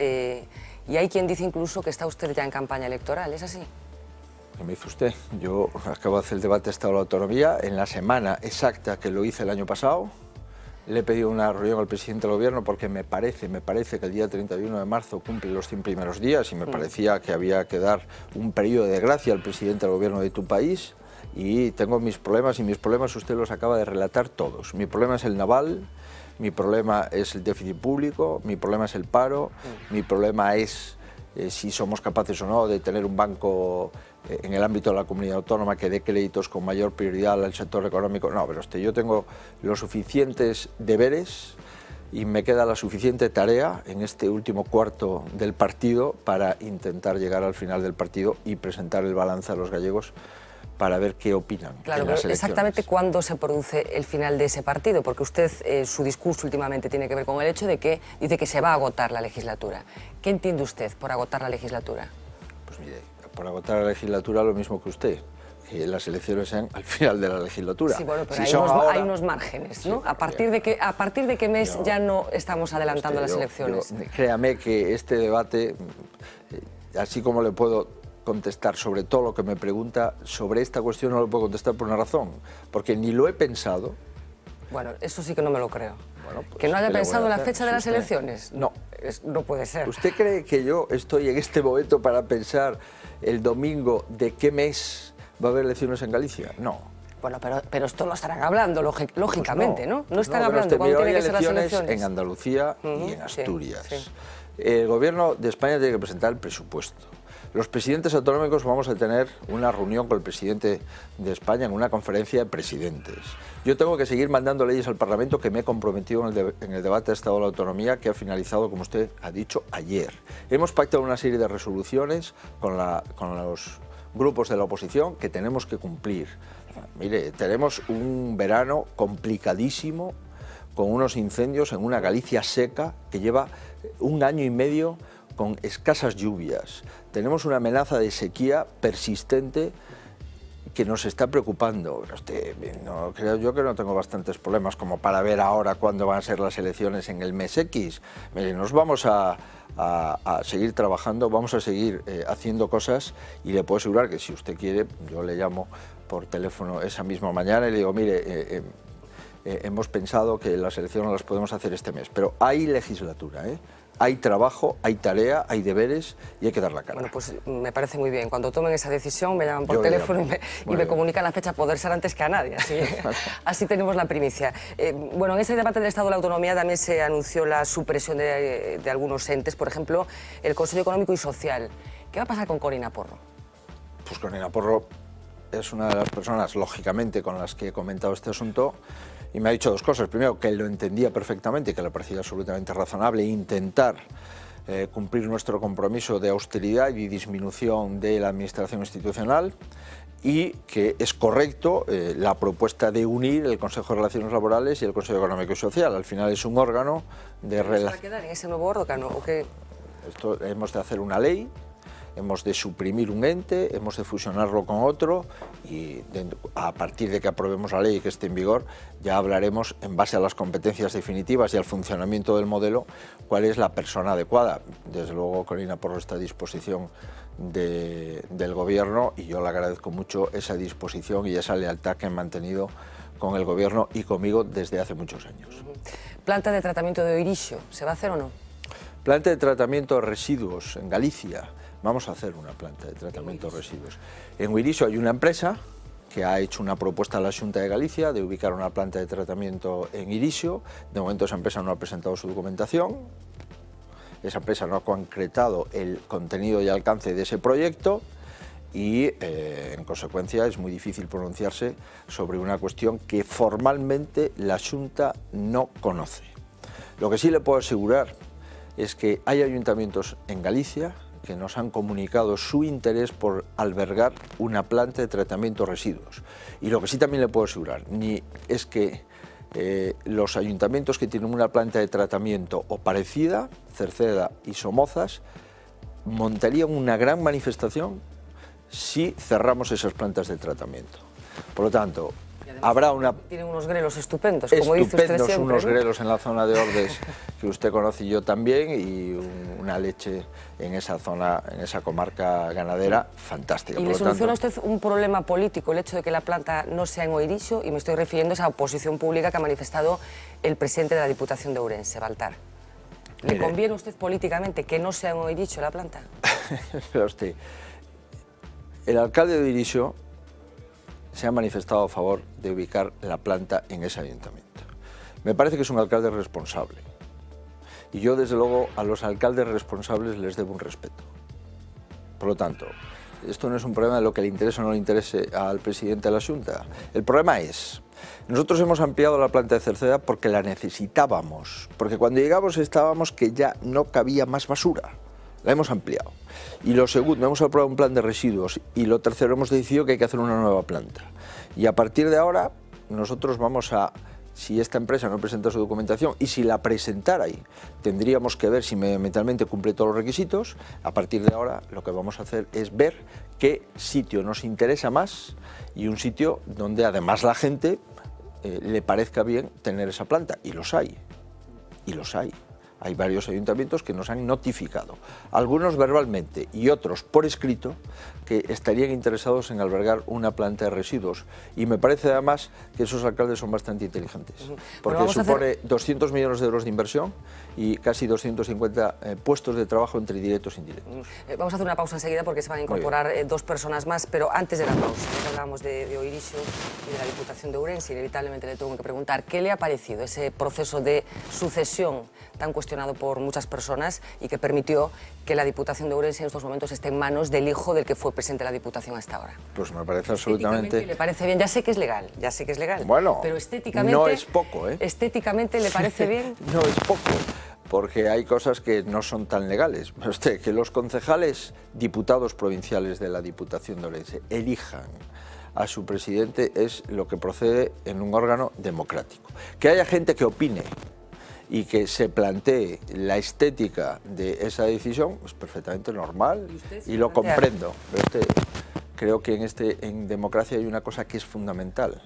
Speaker 1: y hay quien dice incluso que está usted ya en campaña electoral, ¿es así?
Speaker 2: ¿Qué me dice usted? Yo acabo de hacer el debate de Estado de la Autonomía, en la semana exacta que lo hice el año pasado, le he pedido una reunión al presidente del Gobierno porque me parece que el día 31 de marzo cumple los 100 primeros días y me parecía que había que dar un periodo de gracia al presidente del Gobierno de tu país. y tengo mis problemas, y mis problemas usted los acaba de relatar todos. Mi problema es el naval, mi problema es el déficit público, mi problema es el paro, mi problema es si somos capaces o no de tener un banco en el ámbito de la comunidad autónoma que dé créditos con mayor prioridad al sector económico. No, pero yo tengo los suficientes deberes y me queda la suficiente tarea en este último cuarto del partido para intentar llegar al final del partido y presentar el balance a los gallegos para ver qué opinan.
Speaker 1: Claro, pero exactamente cuándo se produce el final de ese partido, porque usted, su discurso últimamente tiene que ver con el hecho de que dice que se va a agotar la legislatura. ¿Qué entiende usted por agotar la legislatura?
Speaker 2: Pues mire, por agotar la legislatura lo mismo que usted, que las elecciones sean al final de la legislatura.
Speaker 1: Sí, bueno, pero
Speaker 2: si
Speaker 1: hay unos márgenes, ¿no? Sí, ¿A partir de qué mes ya no estamos adelantando las elecciones?
Speaker 2: Créame que este debate, así como le puedo contestar sobre todo lo que me pregunta, sobre esta cuestión no lo puedo contestar por una razón, porque ni lo he pensado.
Speaker 1: Bueno, eso sí que no me lo creo.
Speaker 2: Bueno, pues,
Speaker 1: ¿que no haya pensado la fecha de las elecciones?
Speaker 2: No.
Speaker 1: No puede ser.
Speaker 2: ¿Usted cree que yo estoy en este momento para pensar el domingo de qué mes va a haber elecciones en Galicia? No.
Speaker 1: Bueno, pero esto lo estarán hablando, lógicamente,
Speaker 2: pues
Speaker 1: ¿no? No están hablando cuándo tienen que ser las elecciones.
Speaker 2: En Andalucía y en Asturias.
Speaker 1: Sí.
Speaker 2: El Gobierno de España tiene que presentar el presupuesto. Los presidentes autonómicos vamos a tener una reunión con el presidente de España en una conferencia de presidentes. Yo tengo que seguir mandando leyes al Parlamento que me he comprometido en el debate de Estado de la Autonomía que ha finalizado, como usted ha dicho, ayer. Hemos pactado una serie de resoluciones con los grupos de la oposición que tenemos que cumplir. Mire, tenemos un verano complicadísimo con unos incendios en una Galicia seca que lleva 1 año y medio con escasas lluvias. Tenemos una amenaza de sequía persistente que nos está preocupando. Creo yo que no tengo bastantes problemas como para ver ahora cuándo van a ser las elecciones en el mes X. Mire, nos vamos a seguir trabajando, vamos a seguir haciendo cosas y le puedo asegurar que si usted quiere, yo le llamo por teléfono esa misma mañana y le digo, mire, hemos pensado que las elecciones las podemos hacer este mes, pero hay legislatura, hay trabajo, hay tarea, hay deberes y hay que dar la cara.
Speaker 1: Bueno, pues me parece muy bien. Cuando tomen esa decisión me llaman por teléfono y me comunican la fecha, poder ser antes que a nadie. Así tenemos la primicia. Bueno, en ese debate del Estado de la Autonomía también se anunció la supresión de algunos entes, por ejemplo, el Consejo Económico y Social. ¿Qué va a pasar con Corina Porro?
Speaker 2: Pues Corina Porro es una de las personas, lógicamente, con las que he comentado este asunto. Y me ha dicho 2 cosas. Primero, que él lo entendía perfectamente y que le parecía absolutamente razonable intentar cumplir nuestro compromiso de austeridad y disminución de la administración institucional y que es correcto la propuesta de unir el Consejo de Relaciones Laborales y el Consejo Económico y Social. Al final es un órgano de relación.
Speaker 1: ¿Va a quedar en ese nuevo órgano o qué?
Speaker 2: Esto hemos de hacer una ley. Hemos de suprimir un ente, hemos de fusionarlo con otro y a partir de que aprobemos la ley y que esté en vigor ya hablaremos en base a las competencias definitivas y al funcionamiento del modelo cuál es la persona adecuada. Desde luego Corina Porro está a disposición del Gobierno y yo le agradezco mucho esa disposición y esa lealtad que han mantenido con el Gobierno y conmigo desde hace muchos años.
Speaker 1: ¿Planta de tratamiento de Oirixo se va a hacer o no?
Speaker 2: Planta de tratamiento de residuos en Galicia. Vamos a hacer una planta de tratamiento de residuos. En Oirixo hay una empresa que ha hecho una propuesta a la Xunta de Galicia de ubicar una planta de tratamiento en Oirixo. De momento esa empresa no ha presentado su documentación. Esa empresa no ha concretado el contenido y alcance de ese proyecto y, en consecuencia, es muy difícil pronunciarse sobre una cuestión que formalmente la Xunta no conoce. Lo que sí le puedo asegurar es que hay ayuntamientos en Galicia que nos han comunicado su interés por albergar una planta de tratamiento de residuos. Y lo que sí también le puedo asegurar es que los ayuntamientos que tienen una planta de tratamiento o parecida, Cerceda y Somozas, montarían una gran manifestación si cerramos esas plantas de tratamiento. Por lo tanto, habrá una...
Speaker 1: Tienen unos grelos estupendos, como dice usted siempre,
Speaker 2: unos grelos en la zona de Ordes que usted conoce y yo también, y una leche en esa zona, en esa comarca ganadera, fantástica.
Speaker 1: ¿Y le soluciona a usted un problema político el hecho de que la planta no sea en Oirixo? Y me estoy refiriendo a esa oposición pública que ha manifestado el presidente de la Diputación de Ourense, Baltar. ¿Le conviene a usted políticamente que no sea en Oirixo la planta?
Speaker 2: Pero usted, el alcalde de Oirixo se ha manifestado a favor de ubicar la planta en ese ayuntamiento. Me parece que es un alcalde responsable. Y yo, desde luego, a los alcaldes responsables les debo un respeto. Por lo tanto, esto no es un problema de lo que le interese o no le interese al presidente de la Xunta. El problema es, nosotros hemos ampliado la planta de Cerceda porque la necesitábamos, porque cuando llegamos estábamos que ya no cabía más basura. La hemos ampliado. Y lo segundo, hemos aprobado un plan de residuos. Y lo tercero, hemos decidido que hay que hacer una nueva planta. Y a partir de ahora, nosotros vamos a... Si esta empresa no presenta su documentación y si la presentara ahí, tendríamos que ver si medioambientalmente cumple todos los requisitos. A partir de ahora lo que vamos a hacer es ver qué sitio nos interesa más y un sitio donde además la gente le parezca bien tener esa planta. Y los hay, y los hay. Hay varios ayuntamientos que nos han notificado, algunos verbalmente y otros por escrito, que estarían interesados en albergar una planta de residuos. Y me parece además que esos alcaldes son bastante inteligentes, porque supone 200 millones de euros de inversión y casi 250 puestos de trabajo entre directos e indirectos.
Speaker 1: Vamos a hacer una pausa enseguida porque se van a incorporar dos personas más, pero antes de la pausa, hablábamos de Oiriso y de la Diputación de Ourense, inevitablemente le tengo que preguntar qué le ha parecido ese proceso de sucesión tan cuestionado por muchas personas y que permitió que la Diputación de Ourense en estos momentos esté en manos del hijo del que fue presidente de la Diputación hasta ahora.
Speaker 2: Pues me parece absolutamente...
Speaker 1: ¿Le parece bien? Ya sé que es legal,
Speaker 2: Bueno,
Speaker 1: pero estéticamente...
Speaker 2: no es poco, ¿eh?
Speaker 1: ¿Estéticamente le parece bien?
Speaker 2: No es poco, porque hay cosas que no son tan legales. Que los concejales diputados provinciales de la Diputación de Ourense elijan a su presidente es lo que procede en un órgano democrático. Que haya gente que opine y que se plantee la estética de esa decisión es perfectamente normal y lo comprendo. Pero creo que en democracia hay una cosa que es fundamental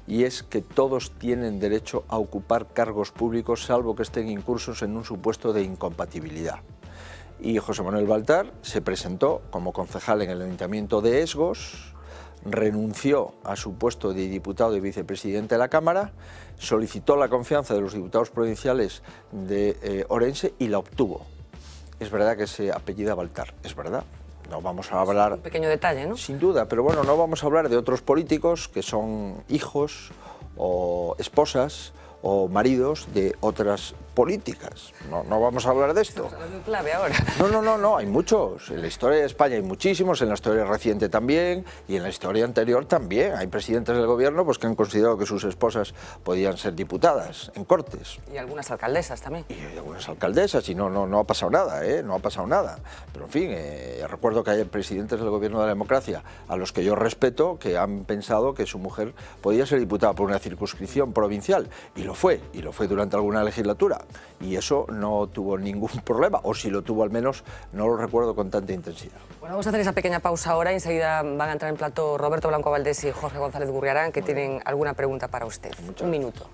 Speaker 2: y es que todos tienen derecho a ocupar cargos públicos salvo que estén incursos en un supuesto de incompatibilidad. Y José Manuel Baltar se presentó como concejal en el Ayuntamiento de Esgos, renunció a su puesto de diputado y vicepresidente de la Cámara, solicitó la confianza de los diputados provinciales de Ourense y la obtuvo. Es verdad que se apellida Baltar, es verdad. No vamos a hablar...
Speaker 1: Un pequeño detalle, ¿no?
Speaker 2: Sin duda, pero bueno, no vamos a hablar de otros políticos que son hijos o esposas o maridos de otras políticas. No vamos a hablar de esto.
Speaker 1: Estamos hablando clave ahora.
Speaker 2: No, hay muchos. En la historia de España hay muchísimos, en la historia reciente también, y en la historia anterior también. Hay presidentes del gobierno pues, que han considerado que sus esposas podían ser diputadas en Cortes.
Speaker 1: Y algunas alcaldesas también.
Speaker 2: Y algunas alcaldesas, y no ha pasado nada, no ha pasado nada. Pero en fin, recuerdo que hay presidentes del gobierno de la democracia, a los que yo respeto, que han pensado que su mujer podía ser diputada por una circunscripción provincial, y lo fue durante alguna legislatura. Y eso no tuvo ningún problema, o si lo tuvo al menos, no lo recuerdo con tanta intensidad. Bueno,
Speaker 1: vamos a hacer esa pequeña pausa ahora y enseguida van a entrar en plato Roberto Blanco Valdés y Jorge González Gurriarán, que tienen alguna pregunta para usted. Un minuto.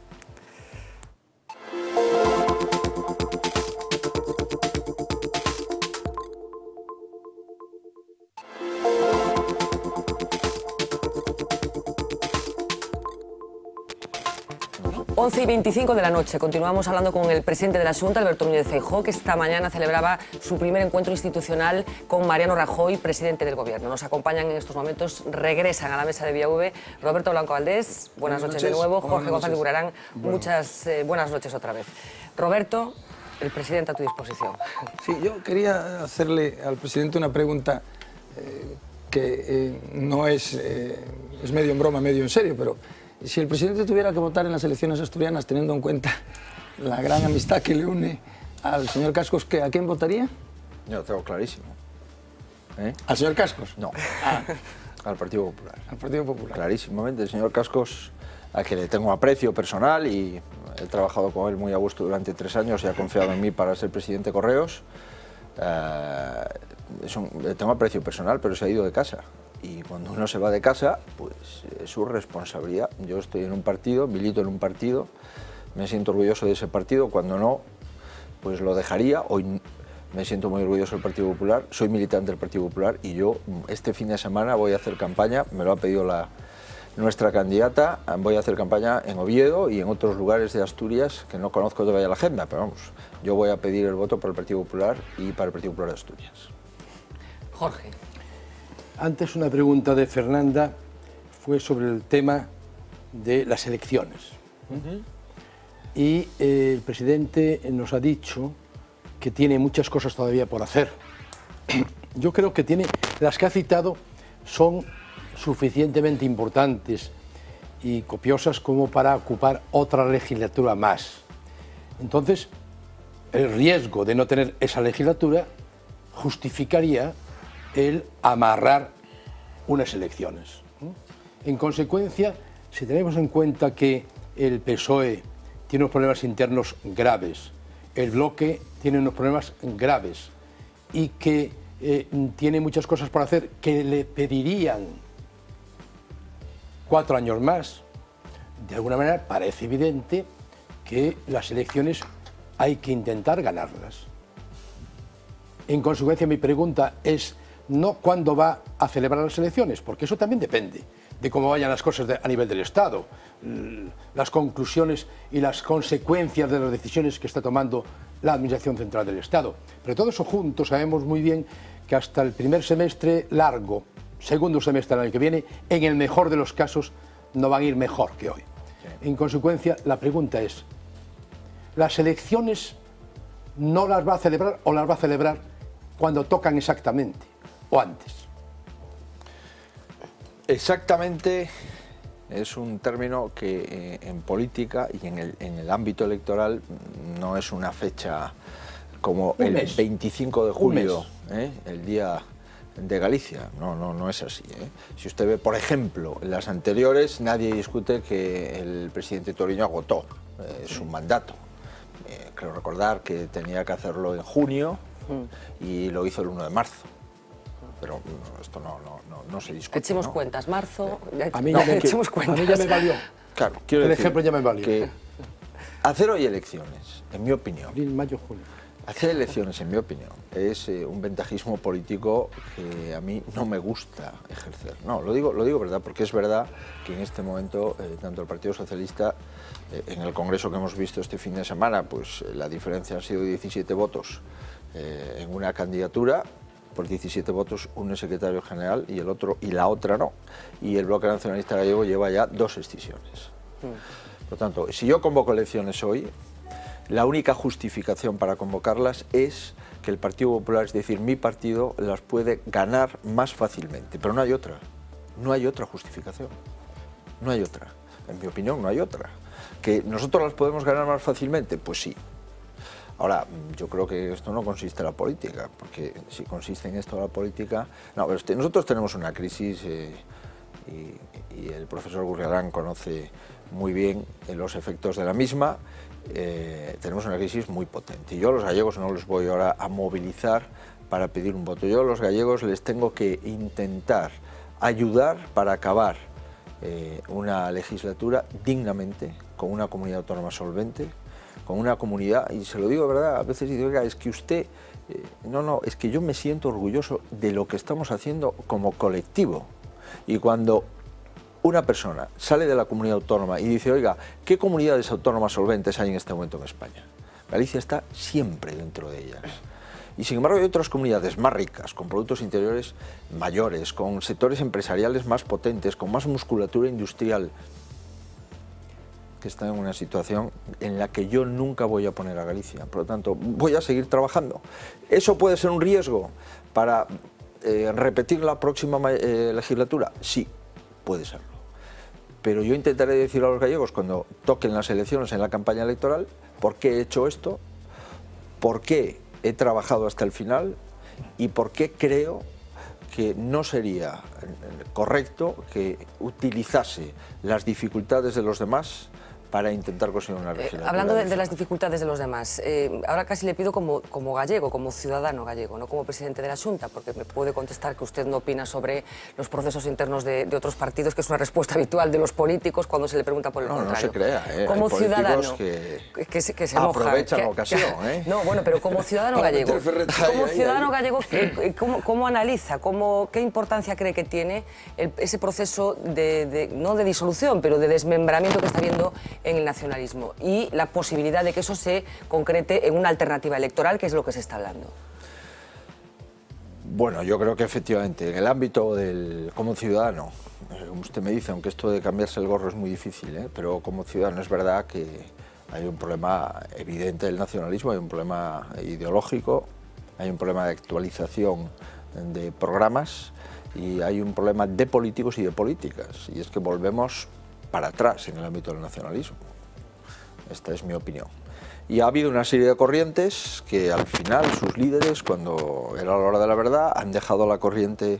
Speaker 1: 11:25 de la noche. Continuamos hablando con el presidente de la Xunta, Alberto Núñez Feijóo, que esta mañana celebraba su primer encuentro institucional con Mariano Rajoy, presidente del Gobierno. Nos acompañan en estos momentos, regresan a la mesa de Vía V, Roberto Blanco Valdés, buenas noches de nuevo, Jorge González Gurriarán, muchas buenas noches otra vez. Roberto, el presidente a tu disposición.
Speaker 4: Sí, yo quería hacerle al presidente una pregunta que no es medio en broma, medio en serio, pero si el presidente tuviera que votar en las elecciones asturianas, teniendo en cuenta la gran amistad que le une al señor Cascos, ¿a quién votaría?
Speaker 2: Yo lo tengo clarísimo.
Speaker 4: ¿Al señor Cascos?
Speaker 2: No, al Partido Popular.
Speaker 4: Al Partido Popular.
Speaker 2: Clarísimamente, el señor Cascos, a que le tengo aprecio personal y he trabajado con él muy a gusto durante 3 años y ha confiado en mí para ser presidente de Correos. Le tengo aprecio personal, pero se ha ido de casa. Y cuando uno se va de casa, pues es su responsabilidad. Yo estoy en un partido, milito en un partido, me siento orgulloso de ese partido. Cuando no, pues lo dejaría. Hoy me siento muy orgulloso del Partido Popular, soy militante del Partido Popular y yo este fin de semana voy a hacer campaña, me lo ha pedido nuestra candidata, voy a hacer campaña en Oviedo y en otros lugares de Asturias que no conozco todavía la agenda, pero vamos, yo voy a pedir el voto para el Partido Popular y para el Partido Popular de Asturias.
Speaker 1: Jorge.
Speaker 5: Antes una pregunta de Fernanda. fue sobre el tema de las elecciones. Y el presidente nos ha dicho que tiene muchas cosas todavía por hacer. Yo creo que las que ha citado son suficientemente importantes y copiosas como para ocupar otra legislatura más. Entonces, el riesgo de no tener esa legislatura justificaría el amarrar unas elecciones. En consecuencia, si tenemos en cuenta que el PSOE tiene unos problemas internos graves, el bloque tiene unos problemas graves y que tiene muchas cosas por hacer que le pedirían 4 años más, de alguna manera parece evidente que las elecciones hay que intentar ganarlas. En consecuencia, mi pregunta es no cuándo va a celebrar las elecciones, porque eso también depende de cómo vayan las cosas a nivel del Estado, las conclusiones y las consecuencias de las decisiones que está tomando la Administración Central del Estado. Pero todo eso junto sabemos muy bien que hasta el primer semestre largo, segundo semestre del año que viene, en el mejor de los casos, no van a ir mejor que hoy. En consecuencia, la pregunta es, ¿las elecciones no las va a celebrar o las va a celebrar cuando tocan exactamente o antes?
Speaker 2: Exactamente es un término que en política y en el ámbito electoral no es una fecha como el 25 de julio, el día de Galicia. No es así. Si usted ve, por ejemplo, en las anteriores, nadie discute que el presidente Toriño agotó su mandato. Creo recordar que tenía que hacerlo en junio y lo hizo el 1 de marzo. Pero esto no se discute.
Speaker 1: Echemos
Speaker 2: ¿no?
Speaker 1: cuentas, marzo,
Speaker 5: a mí ya me valió.
Speaker 2: Claro, quiero
Speaker 5: el
Speaker 2: decir
Speaker 5: ejemplo ya me valió.
Speaker 2: Que hacer hoy elecciones, en mi opinión,
Speaker 5: Abril, mayo, junio.
Speaker 2: hacer elecciones, en mi opinión, es un ventajismo político que a mí no me gusta ejercer. No, lo digo verdad, porque es verdad que en este momento, tanto el Partido Socialista, en el congreso que hemos visto este fin de semana, pues la diferencia ha sido 17 votos en una candidatura. Por 17 votos, uno es secretario general y la otra no. Y el Bloque Nacionalista Gallego lleva ya 2 escisiones. Por tanto, si yo convoco elecciones hoy, la única justificación para convocarlas es que el Partido Popular, es decir, mi partido, las puede ganar más fácilmente. Pero no hay otra. No hay otra justificación. No hay otra. En mi opinión, no hay otra. ¿Que nosotros las podemos ganar más fácilmente? Pues sí. Ahora, yo creo que esto no consiste en la política, porque si consiste en esto la política... No, pero nosotros tenemos una crisis y el profesor Gurriarán conoce muy bien los efectos de la misma. Tenemos una crisis muy potente y yo a los gallegos no los voy ahora a movilizar para pedir un voto. Yo a los gallegos les tengo que intentar ayudar para acabar una legislatura dignamente, con una comunidad autónoma solvente, con una comunidad, y se lo digo de verdad, a veces digo, oiga, es que usted, es que yo me siento orgulloso de lo que estamos haciendo como colectivo. Y cuando una persona sale de la comunidad autónoma y dice, oiga, ¿qué comunidades autónomas solventes hay en este momento en España? Galicia está siempre dentro de ellas. Y sin embargo hay otras comunidades más ricas, con productos interiores mayores, con sectores empresariales más potentes, con más musculatura industrial, que está en una situación en la que yo nunca voy a poner a Galicia. Por lo tanto, voy a seguir trabajando. ¿Eso puede ser un riesgo para repetir la próxima legislatura? Sí, puede serlo. Pero yo intentaré decir a los gallegos, cuando toquen las elecciones en la campaña electoral, por qué he hecho esto, por qué he trabajado hasta el final y por qué creo que no sería correcto que utilizase las dificultades de los demás para intentar conseguir una legislatura.
Speaker 1: Hablando de las dificultades de los demás, ahora casi le pido como gallego, como ciudadano gallego, no como presidente de la Xunta, porque me puede contestar que usted no opina sobre los procesos internos de otros partidos, que es una respuesta habitual de los políticos cuando se le pregunta por el contrario.
Speaker 2: No se crea,
Speaker 1: como
Speaker 2: hay
Speaker 1: ciudadano
Speaker 2: que
Speaker 1: se moja,
Speaker 2: aprovechan la ocasión.
Speaker 1: No, bueno, pero como ciudadano gallego, ¿cómo analiza, qué importancia cree que tiene ese proceso no de disolución, pero de desmembramiento que está habiendo en el nacionalismo y la posibilidad de que eso se concrete en una alternativa electoral, que es lo que se está hablando?
Speaker 2: Bueno, yo creo que efectivamente, en el ámbito como ciudadano, como usted me dice, aunque esto de cambiarse el gorro es muy difícil, pero como ciudadano es verdad que hay un problema evidente del nacionalismo, hay un problema ideológico, hay un problema de actualización de programas y hay un problema de políticos y de políticas, y es que volvemos para atrás en el ámbito del nacionalismo. Esta es mi opinión. Y ha habido una serie de corrientes que al final sus líderes, cuando era la hora de la verdad, han dejado la corriente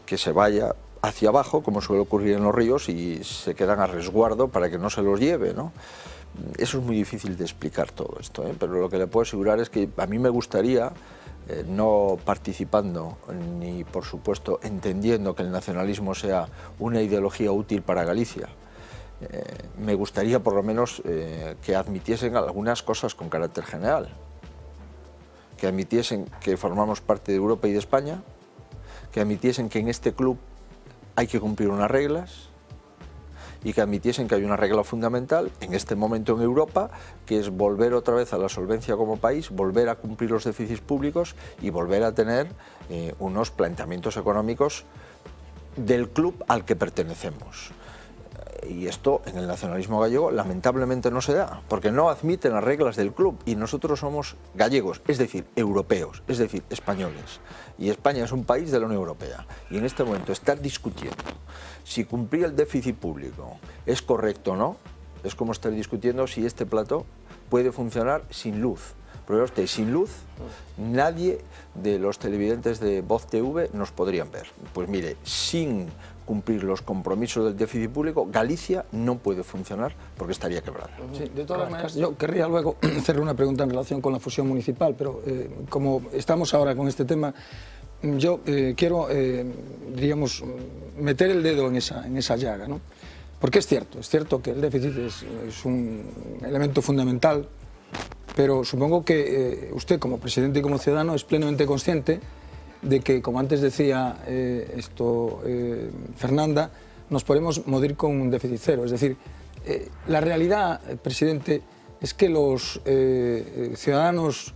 Speaker 2: que se vaya hacia abajo, como suele ocurrir en los ríos, y se quedan a resguardo para que no se los lleve, ¿no? Eso es muy difícil de explicar todo esto, pero lo que le puedo asegurar es que a mí me gustaría, no participando ni por supuesto entendiendo que el nacionalismo sea una ideología útil para Galicia, me gustaría por lo menos que admitiesen algunas cosas con carácter general, que admitiesen que formamos parte de Europa y de España, que admitiesen que en este club hay que cumplir unas reglas y que admitiesen que hay una regla fundamental en este momento en Europa, que es volver otra vez a la solvencia como país, volver a cumplir los déficits públicos y volver a tener unos planteamientos económicos del club al que pertenecemos. Y esto en el nacionalismo gallego lamentablemente no se da, porque no admiten las reglas del club y nosotros somos gallegos, es decir, europeos, es decir, españoles. Y España es un país de la Unión Europea. Y en este momento estar discutiendo si cumplir el déficit público es correcto o no, es como estar discutiendo si este plató puede funcionar sin luz. Pero usted, sin luz, nadie de los televidentes de Voz TV nos podrían ver. Pues mire, sin cumplir los compromisos del déficit público, Galicia no puede funcionar porque estaría quebrada.
Speaker 4: Sí, de todas maneras, yo querría luego hacerle una pregunta en relación con la fusión municipal, pero como estamos ahora con este tema, yo quiero, diríamos, meter el dedo en esa llaga, ¿no? Porque es cierto que el déficit es un elemento fundamental, pero supongo que usted como presidente y como ciudadano es plenamente consciente de que, como antes decía Fernanda, nos podemos medir con un déficit cero. Es decir, la realidad, presidente, es que los ciudadanos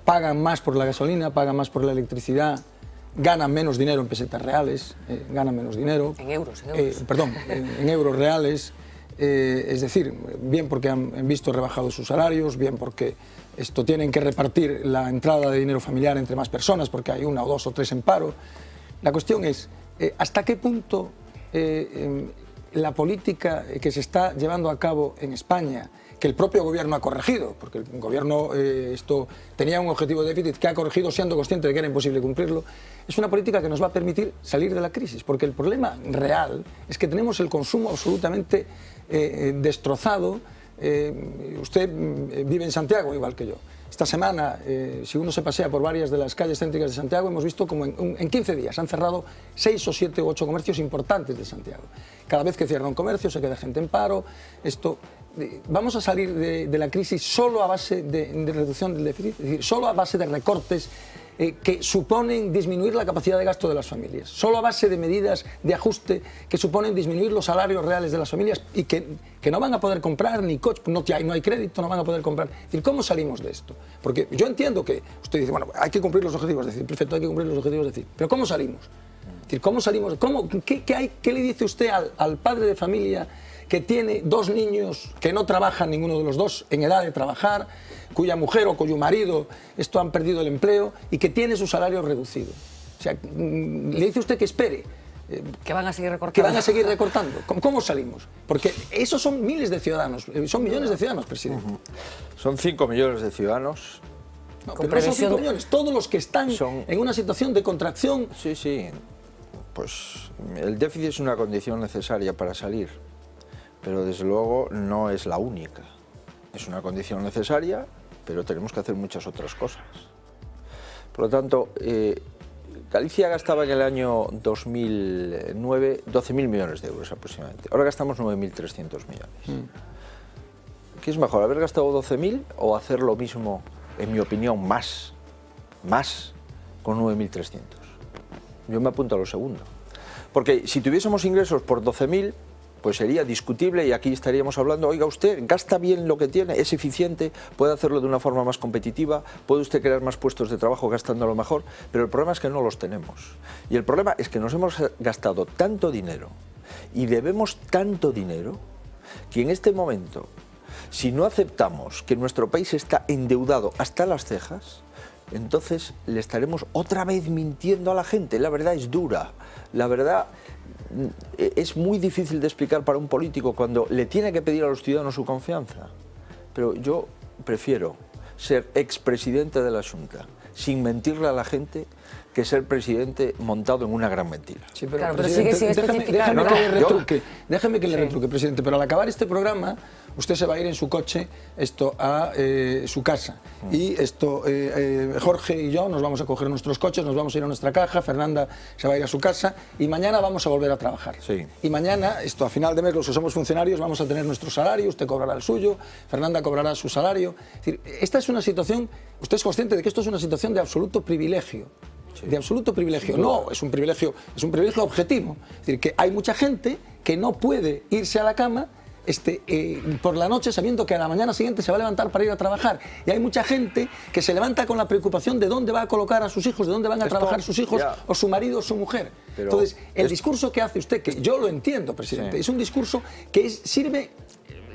Speaker 4: pagan más por la gasolina, pagan más por la electricidad, ganan menos dinero en pesetas reales, ganan menos dinero.
Speaker 1: En euros.
Speaker 4: Perdón, en euros reales. Es decir, bien porque han visto rebajados sus salarios, bien porque tienen que repartir la entrada de dinero familiar entre más personas, porque hay una o dos o tres en paro. La cuestión es, ¿hasta qué punto la política que se está llevando a cabo en España, que el propio gobierno ha corregido, porque el gobierno tenía un objetivo de déficit que ha corregido siendo consciente de que era imposible cumplirlo, es una política que nos va a permitir salir de la crisis? Porque el problema real es que tenemos el consumo absolutamente destrozado. Usted vive en Santiago igual que yo. Esta semana, si uno se pasea por varias de las calles céntricas de Santiago, hemos visto como en 15 días han cerrado 6 o 7 u 8 comercios importantes de Santiago. Cada vez que cierra un comercio se queda gente en paro. ¿Vamos a salir de la crisis solo a base de reducción del déficit? Es decir, solo a base de recortes que suponen disminuir la capacidad de gasto de las familias, solo a base de medidas de ajuste que suponen disminuir los salarios reales de las familias y que no van a poder comprar ni coche, no hay crédito, no van a poder comprar. Es decir, ¿cómo salimos de esto? Porque yo entiendo que usted dice, bueno, hay que cumplir los objetivos, es decir, perfecto, hay que cumplir los objetivos, es decir, pero ¿cómo salimos? Es decir, ¿cómo salimos? ¿Qué le dice usted al padre de familia que tiene 2 niños que no trabajan ninguno de los dos en edad de trabajar, cuya mujer o cuyo marido han perdido el empleo y que tiene su salario reducido? O sea, le dice usted que espere.
Speaker 1: Que van a seguir recortando.
Speaker 4: Que van a seguir recortando. ¿Cómo salimos? Porque esos son miles de ciudadanos, son millones de ciudadanos, presidente.
Speaker 2: Son 5 millones de ciudadanos.
Speaker 4: No, pero no son 5 millones, todos los que están en una situación de contracción.
Speaker 2: Sí, sí. Pues el déficit es una condición necesaria para salir, pero desde luego no es la única. Es una condición necesaria, pero tenemos que hacer muchas otras cosas. Por lo tanto, Galicia gastaba en el año 2009 12.000 millones de euros aproximadamente. Ahora gastamos 9.300 millones. ¿Qué es mejor, haber gastado 12.000 o hacer lo mismo, en mi opinión, más con 9.300? Yo me apunto a lo segundo. Porque si tuviésemos ingresos por 12.000, pues sería discutible y aquí estaríamos hablando, oiga, usted gasta bien lo que tiene, es eficiente, puede hacerlo de una forma más competitiva, puede usted crear más puestos de trabajo gastándolo mejor, pero el problema es que no los tenemos. Y el problema es que nos hemos gastado tanto dinero y debemos tanto dinero que en este momento, si no aceptamos que nuestro país está endeudado hasta las cejas, entonces le estaremos otra vez mintiendo a la gente. La verdad es dura, la verdad es muy difícil de explicar para un político cuando le tiene que pedir a los ciudadanos su confianza. Pero yo prefiero ser expresidente de la Xunta sin mentirle a la gente que ser presidente montado en una gran mentira.
Speaker 4: Sí, pero,
Speaker 1: claro, pero sigue sin especificar.
Speaker 4: Déjeme que le retruque, presidente, pero al acabar este programa usted se va a ir en su coche a su casa y Jorge y yo nos vamos a coger nuestros coches, nos vamos a ir a nuestra caja, Fernanda se va a ir a su casa y mañana vamos a volver a trabajar.
Speaker 2: Sí.
Speaker 4: Y mañana, a final de mes, los que somos funcionarios, vamos a tener nuestro salario, usted cobrará el suyo, Fernanda cobrará su salario. Es decir, esta es una situación, usted es consciente de que esto es una situación de absoluto privilegio. Sí. De absoluto privilegio. No, es un privilegio objetivo. Es decir, que hay mucha gente que no puede irse a la cama por la noche sabiendo que a la mañana siguiente se va a levantar para ir a trabajar. Y hay mucha gente que se levanta con la preocupación de dónde va a colocar a sus hijos, de dónde van a trabajar sus hijos, o su marido o su mujer. Pero entonces, el discurso que hace usted, que yo lo entiendo, presidente, es un discurso que sirve,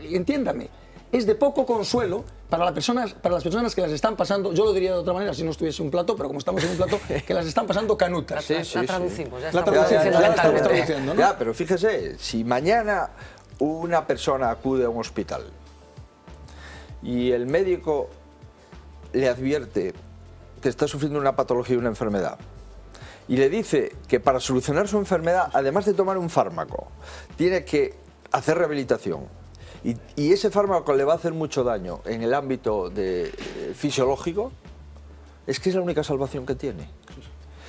Speaker 4: entiéndame, es de poco consuelo para las personas que las están pasando, yo lo diría de otra manera si no estuviese un plató, pero como estamos en un plató, que las están pasando canutas.
Speaker 1: La traducimos, ya
Speaker 4: estamos traduciendo, ¿no?
Speaker 2: Ya, pero fíjese, si mañana una persona acude a un hospital y el médico le advierte que está sufriendo una patología y una enfermedad y le dice que para solucionar su enfermedad, además de tomar un fármaco, tiene que hacer rehabilitación y ese fármaco le va a hacer mucho daño en el ámbito fisiológico, es que es la única salvación que tiene.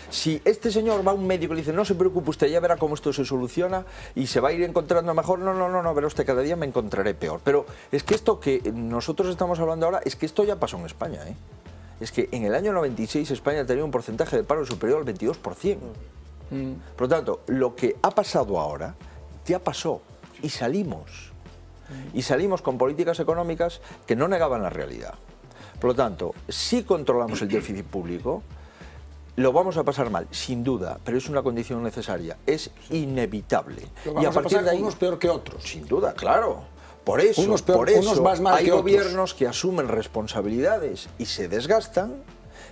Speaker 2: Si este señor va a un médico y le dice no se preocupe usted, ya verá cómo esto se soluciona y se va a ir encontrando mejor, no, verá usted, cada día me encontraré peor. Pero es que esto que nosotros estamos hablando ahora, es que esto ya pasó en España, ¿eh? Es que en el año 96 España tenía un porcentaje de paro superior al 22%. Por lo tanto, lo que ha pasado ahora, ya pasó y salimos. Y salimos con políticas económicas que no negaban la realidad. Por lo tanto, si controlamos el déficit público, lo vamos a pasar mal, sin duda, pero es una condición necesaria, es inevitable.
Speaker 4: Lo vamos a pasar de ahí, unos peor que otros.
Speaker 2: Sin duda, claro. Por eso
Speaker 4: unos más mal
Speaker 2: hay
Speaker 4: que
Speaker 2: gobiernos que asumen responsabilidades y se desgastan,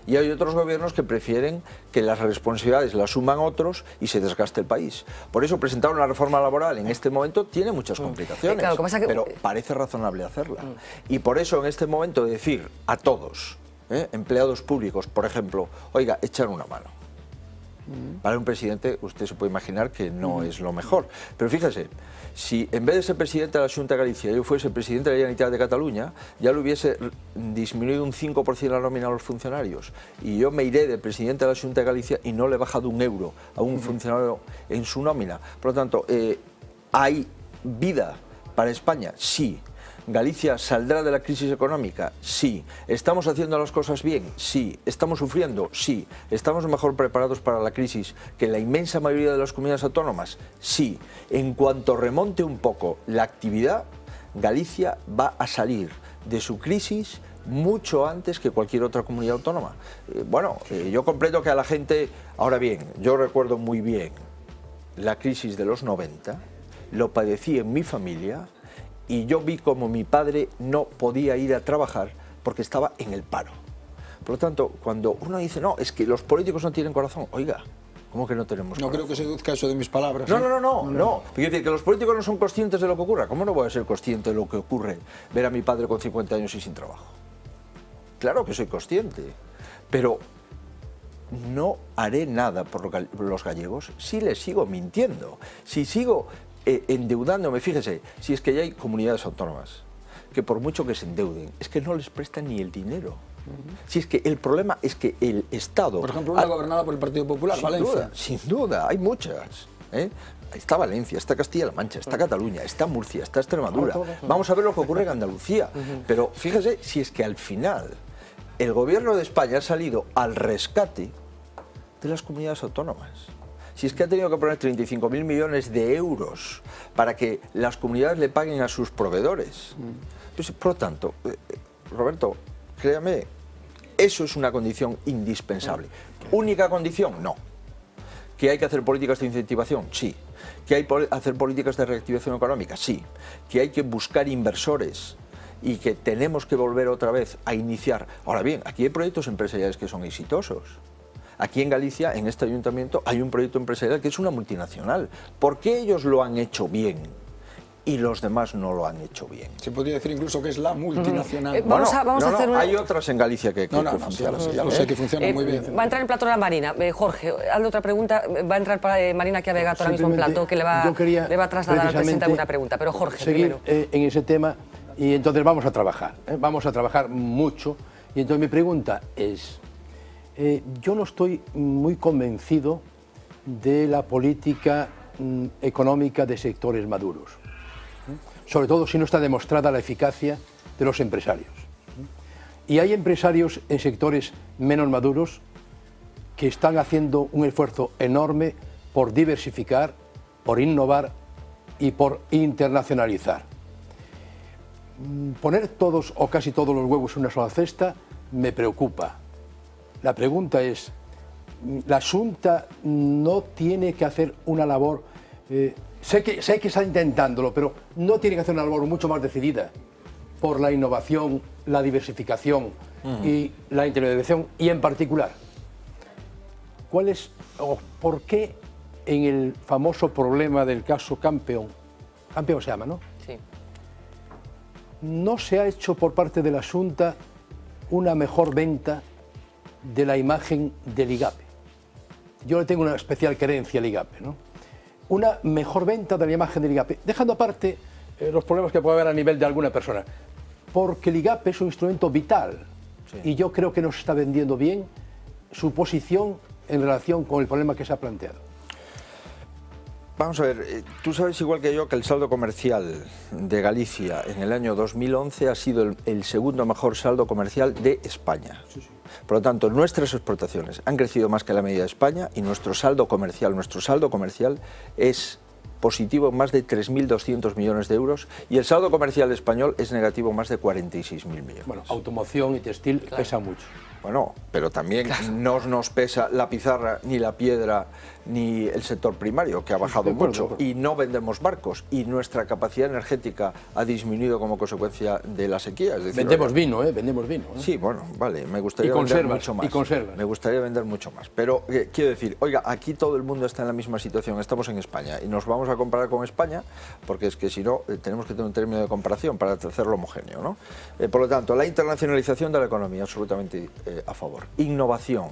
Speaker 2: y hay otros gobiernos que prefieren que las responsabilidades las asuman otros y se desgaste el país. Por eso presentar una reforma laboral en este momento tiene muchas complicaciones,
Speaker 1: claro,
Speaker 2: pero parece razonable hacerla. Y por eso en este momento decir a todos, empleados públicos, por ejemplo, oiga, echar una mano. Para un presidente, usted se puede imaginar que no es lo mejor. Pero fíjese, si en vez de ser presidente de la Xunta de Galicia yo fuese presidente de la Generalitat de Cataluña, ya le hubiese disminuido un 5% la nómina a los funcionarios. Y yo me iré de presidente de la Xunta de Galicia y no le he bajado un euro a un funcionario en su nómina. Por lo tanto, ¿hay vida para España? Sí. ¿Galicia saldrá de la crisis económica? Sí. ¿Estamos haciendo las cosas bien? Sí. ¿Estamos sufriendo? Sí. ¿Estamos mejor preparados para la crisis que la inmensa mayoría de las comunidades autónomas? Sí. En cuanto remonte un poco la actividad, Galicia va a salir de su crisis mucho antes que cualquier otra comunidad autónoma. Yo comprendo que a la gente... Ahora bien, yo recuerdo muy bien la crisis de los 90, lo padecí en mi familia, y yo vi como mi padre no podía ir a trabajar porque estaba en el paro. Por lo tanto, cuando uno dice, no, es que los políticos no tienen corazón, oiga, ¿cómo que no tenemos corazón?
Speaker 4: No creo que se deduzca eso de mis palabras.
Speaker 2: No. Quiero decir, que los políticos no son conscientes de lo que ocurre. ¿Cómo no voy a ser consciente de lo que ocurre ver a mi padre con 50 años y sin trabajo? Claro que soy consciente, pero no haré nada por los gallegos si les sigo mintiendo, si sigo endeudándome. Fíjese, si es que ya hay comunidades autónomas que por mucho que se endeuden, es que no les prestan ni el dinero. Si es que el problema es que el Estado...
Speaker 4: Por ejemplo, una gobernada por el Partido Popular, Valencia.
Speaker 2: Sin duda, hay muchas. Está Valencia, está Castilla-La Mancha, está Cataluña, está Murcia, está Extremadura. Vamos a ver lo que ocurre en Andalucía. Pero fíjese, si es que al final el gobierno de España ha salido al rescate de las comunidades autónomas. Si es que ha tenido que poner 35.000 millones de euros para que las comunidades le paguen a sus proveedores. Pues, por lo tanto, Roberto, créame, eso es una condición indispensable. ¿Única condición? No. ¿Que hay que hacer políticas de incentivación? Sí. ¿Que hay que hacer políticas de reactivación económica? Sí. ¿Que hay que buscar inversores y que tenemos que volver otra vez a iniciar? Ahora bien, aquí hay proyectos empresariales que son exitosos. Aquí en Galicia, en este ayuntamiento, hay un proyecto empresarial que es una multinacional. ¿Por qué ellos lo han hecho bien y los demás no lo han hecho bien?
Speaker 4: Se podría decir incluso que es la multinacional.
Speaker 1: Vamos a hacer una...
Speaker 2: Hay otras en Galicia que funcionan.
Speaker 4: Ya lo sé que funcionan muy bien.
Speaker 1: Va a entrar en plato la Marina. Jorge, hazle otra pregunta. Va a entrar Marina Chiavegato ahora mismo en plato, que le va a trasladar al presidente alguna pregunta. Pero Jorge,
Speaker 5: seguir
Speaker 1: primero.
Speaker 5: En ese tema, y entonces vamos a trabajar mucho. Y entonces mi pregunta es, yo no estoy muy convencido de la política económica de sectores maduros, sobre todo si no está demostrada la eficacia de los empresarios. Y hay empresarios en sectores menos maduros que están haciendo un esfuerzo enorme por diversificar, por innovar y por internacionalizar. Poner todos o casi todos los huevos en una sola cesta me preocupa. La pregunta es, ¿la Xunta no tiene que hacer una labor, sé que está intentándolo, pero no tiene que hacer una labor mucho más decidida por la innovación, la diversificación y la internacionalización? Y en particular, ¿cuál es o por qué en el famoso problema del caso Campeón se llama, ¿no?
Speaker 1: Sí.
Speaker 5: ¿No se ha hecho por parte de la Xunta una mejor venta de la imagen del IGAPE? Yo le tengo una especial querencia al IGAPE, ¿no? Una mejor venta de la imagen del IGAPE, dejando aparte los problemas que puede haber a nivel de alguna persona, porque el IGAPE es un instrumento vital, y yo creo que no se está vendiendo bien su posición en relación con el problema que se ha planteado.
Speaker 2: Vamos a ver, tú sabes igual que yo que el saldo comercial de Galicia en el año 2011 ha sido el segundo mejor saldo comercial de España. Por lo tanto, nuestras exportaciones han crecido más que la media de España y nuestro saldo comercial es positivo en más de 3.200 millones de euros y el saldo comercial español es negativo en más de 46.000 millones.
Speaker 5: Bueno, automoción y textil pesa mucho.
Speaker 2: Bueno, pero también no nos pesa la pizarra, ni la piedra, ni el sector primario, que ha bajado mucho, y no vendemos barcos, y nuestra capacidad energética ha disminuido como consecuencia de la sequía. Es decir,
Speaker 5: vendemos vino, vendemos vino.
Speaker 2: Sí, bueno, vale, me gustaría vender mucho más.
Speaker 5: Y conservas.
Speaker 2: Me gustaría vender mucho más, pero quiero decir, oiga, aquí todo el mundo está en la misma situación, estamos en España, y nos vamos a comparar con España, porque es que si no, tenemos que tener un término de comparación para hacerlo homogéneo, ¿no? Por lo tanto, la internacionalización de la economía, absolutamente a favor. Innovación.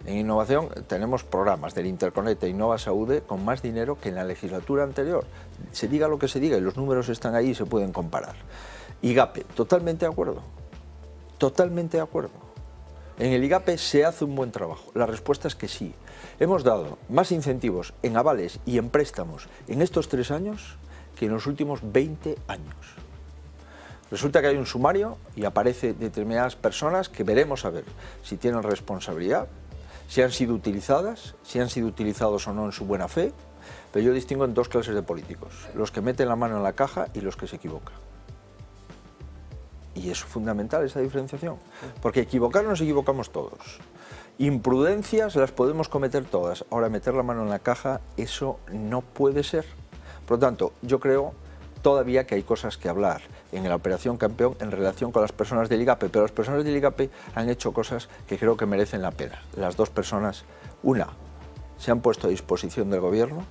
Speaker 2: En innovación tenemos programas del Interconecta e Innova Saúde con más dinero que en la legislatura anterior. Se diga lo que se diga y los números están ahí y se pueden comparar. IGAPE, totalmente de acuerdo. Totalmente de acuerdo. En el IGAPE se hace un buen trabajo. La respuesta es que sí. Hemos dado más incentivos en avales y en préstamos en estos 3 años que en los últimos 20 años. Resulta que hay un sumario y aparece determinadas personas que veremos a ver si tienen responsabilidad, si han sido utilizadas, si han sido utilizados o no en su buena fe, pero yo distingo en 2 clases de políticos, los que meten la mano en la caja y los que se equivocan. Y es fundamental esa diferenciación, porque equivocarnos nos equivocamos todos. Imprudencias las podemos cometer todas, ahora meter la mano en la caja, eso no puede ser. Por lo tanto, yo creo todavía que hay cosas que hablar en la Operación Campeón en relación con las personas del IGAPE, pero las personas del IGAPE han hecho cosas que creo que merecen la pena. Las 2 personas, una, se han puesto a disposición del gobierno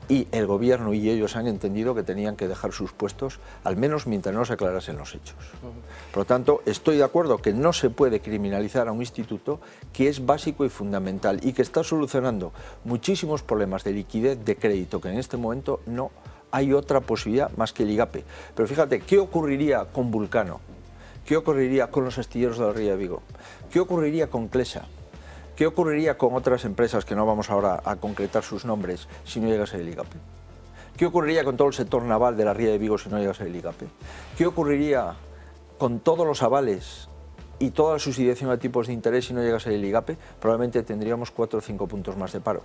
Speaker 2: y el gobierno y ellos han entendido que tenían que dejar sus puestos, al menos mientras no se aclarasen los hechos. Por lo tanto, estoy de acuerdo que no se puede criminalizar a un instituto que es básico y fundamental y que está solucionando muchísimos problemas de liquidez de crédito que en este momento no hay otra posibilidad más que el IGAPE. Pero fíjate, ¿qué ocurriría con Vulcano? ¿Qué ocurriría con los astilleros de la Ría de Vigo? ¿Qué ocurriría con Clesa? ¿Qué ocurriría con otras empresas que no vamos ahora a concretar sus nombres si no llegase el IGAPE? ¿Qué ocurriría con todo el sector naval de la Ría de Vigo si no llegase el IGAPE? ¿Qué ocurriría con todos los avales y toda la subsidiación a tipos de interés si no llegase el IGAPE? Probablemente tendríamos 4 o 5 puntos más de paro.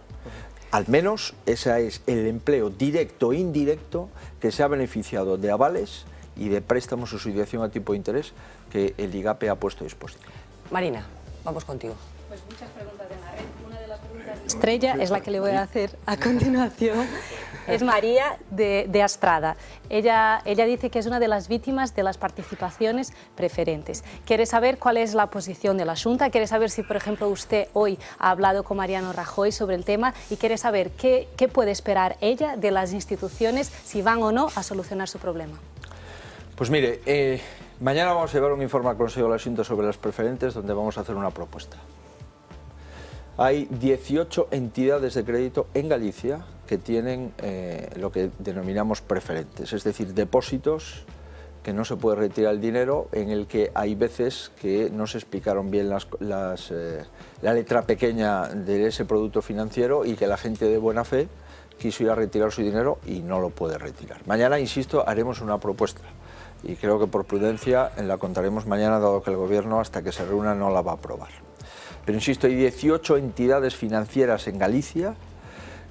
Speaker 2: Al menos ese es el empleo directo e indirecto que se ha beneficiado de avales y de préstamos o subsidiación a tipo de interés que el IGAPE ha puesto a disposición.
Speaker 1: Marina, vamos contigo.
Speaker 6: Pues muchas preguntas de la red. Una de las preguntas estrella es la que le voy a hacer a continuación. Es María de Astrada. Ella dice que es una de las víctimas de las participaciones preferentes. Quiere saber cuál es la posición de la Xunta, quiere saber si, por ejemplo, usted hoy ha hablado con Mariano Rajoy sobre el tema y quiere saber qué puede esperar ella de las instituciones, si van o no a solucionar su problema.
Speaker 2: Pues mire, mañana vamos a llevar un informe al Consejo de la Xunta sobre las preferentes, donde vamos a hacer una propuesta. Hay 18 entidades de crédito en Galicia que tienen lo que denominamos preferentes, es decir, depósitos que no se puede retirar el dinero, en el que hay veces que no se explicaron bien la letra pequeña de ese producto financiero y que la gente de buena fe quiso ir a retirar su dinero y no lo puede retirar. Mañana, insisto, haremos una propuesta y creo que por prudencia la contaremos mañana, dado que el Gobierno, hasta que se reúna, no la va a aprobar. Pero insisto, hay 18 entidades financieras en Galicia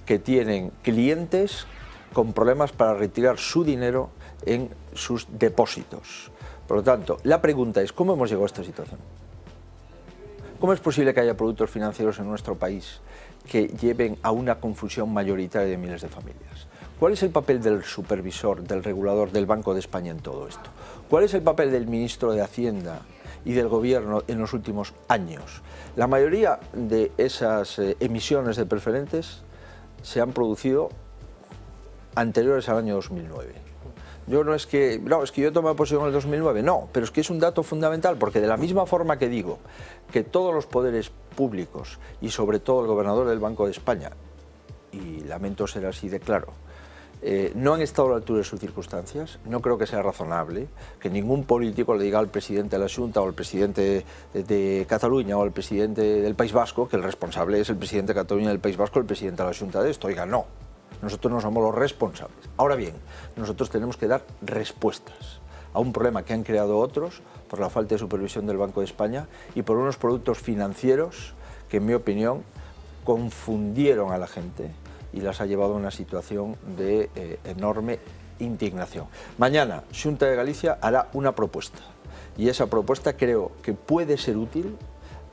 Speaker 2: que tienen clientes con problemas para retirar su dinero en sus depósitos. Por lo tanto, la pregunta es, ¿cómo hemos llegado a esta situación? ¿Cómo es posible que haya productos financieros en nuestro país que lleven a una confusión mayoritaria de miles de familias? ¿Cuál es el papel del supervisor, del regulador, del Banco de España en todo esto? ¿Cuál es el papel del ministro de Hacienda y del Gobierno en los últimos años? La mayoría de esas emisiones de preferentes se han producido anteriores al año 2009. Es que yo tomé posesión en el 2009, no, pero es que es un dato fundamental, porque de la misma forma que digo que todos los poderes públicos y sobre todo el gobernador del Banco de España, y lamento ser así de claro, no han estado a la altura de sus circunstancias, no creo que sea razonable que ningún político le diga al presidente de la Xunta o al presidente de Cataluña o al presidente del País Vasco que el responsable es el presidente de Cataluña y del País Vasco, el presidente de la Xunta de esto. Oiga, no, nosotros no somos los responsables. Ahora bien, nosotros tenemos que dar respuestas a un problema que han creado otros por la falta de supervisión del Banco de España y por unos productos financieros que, en mi opinión, confundieron a la gente y las ha llevado a una situación de enorme indignación. Mañana, Xunta de Galicia hará una propuesta y esa propuesta creo que puede ser útil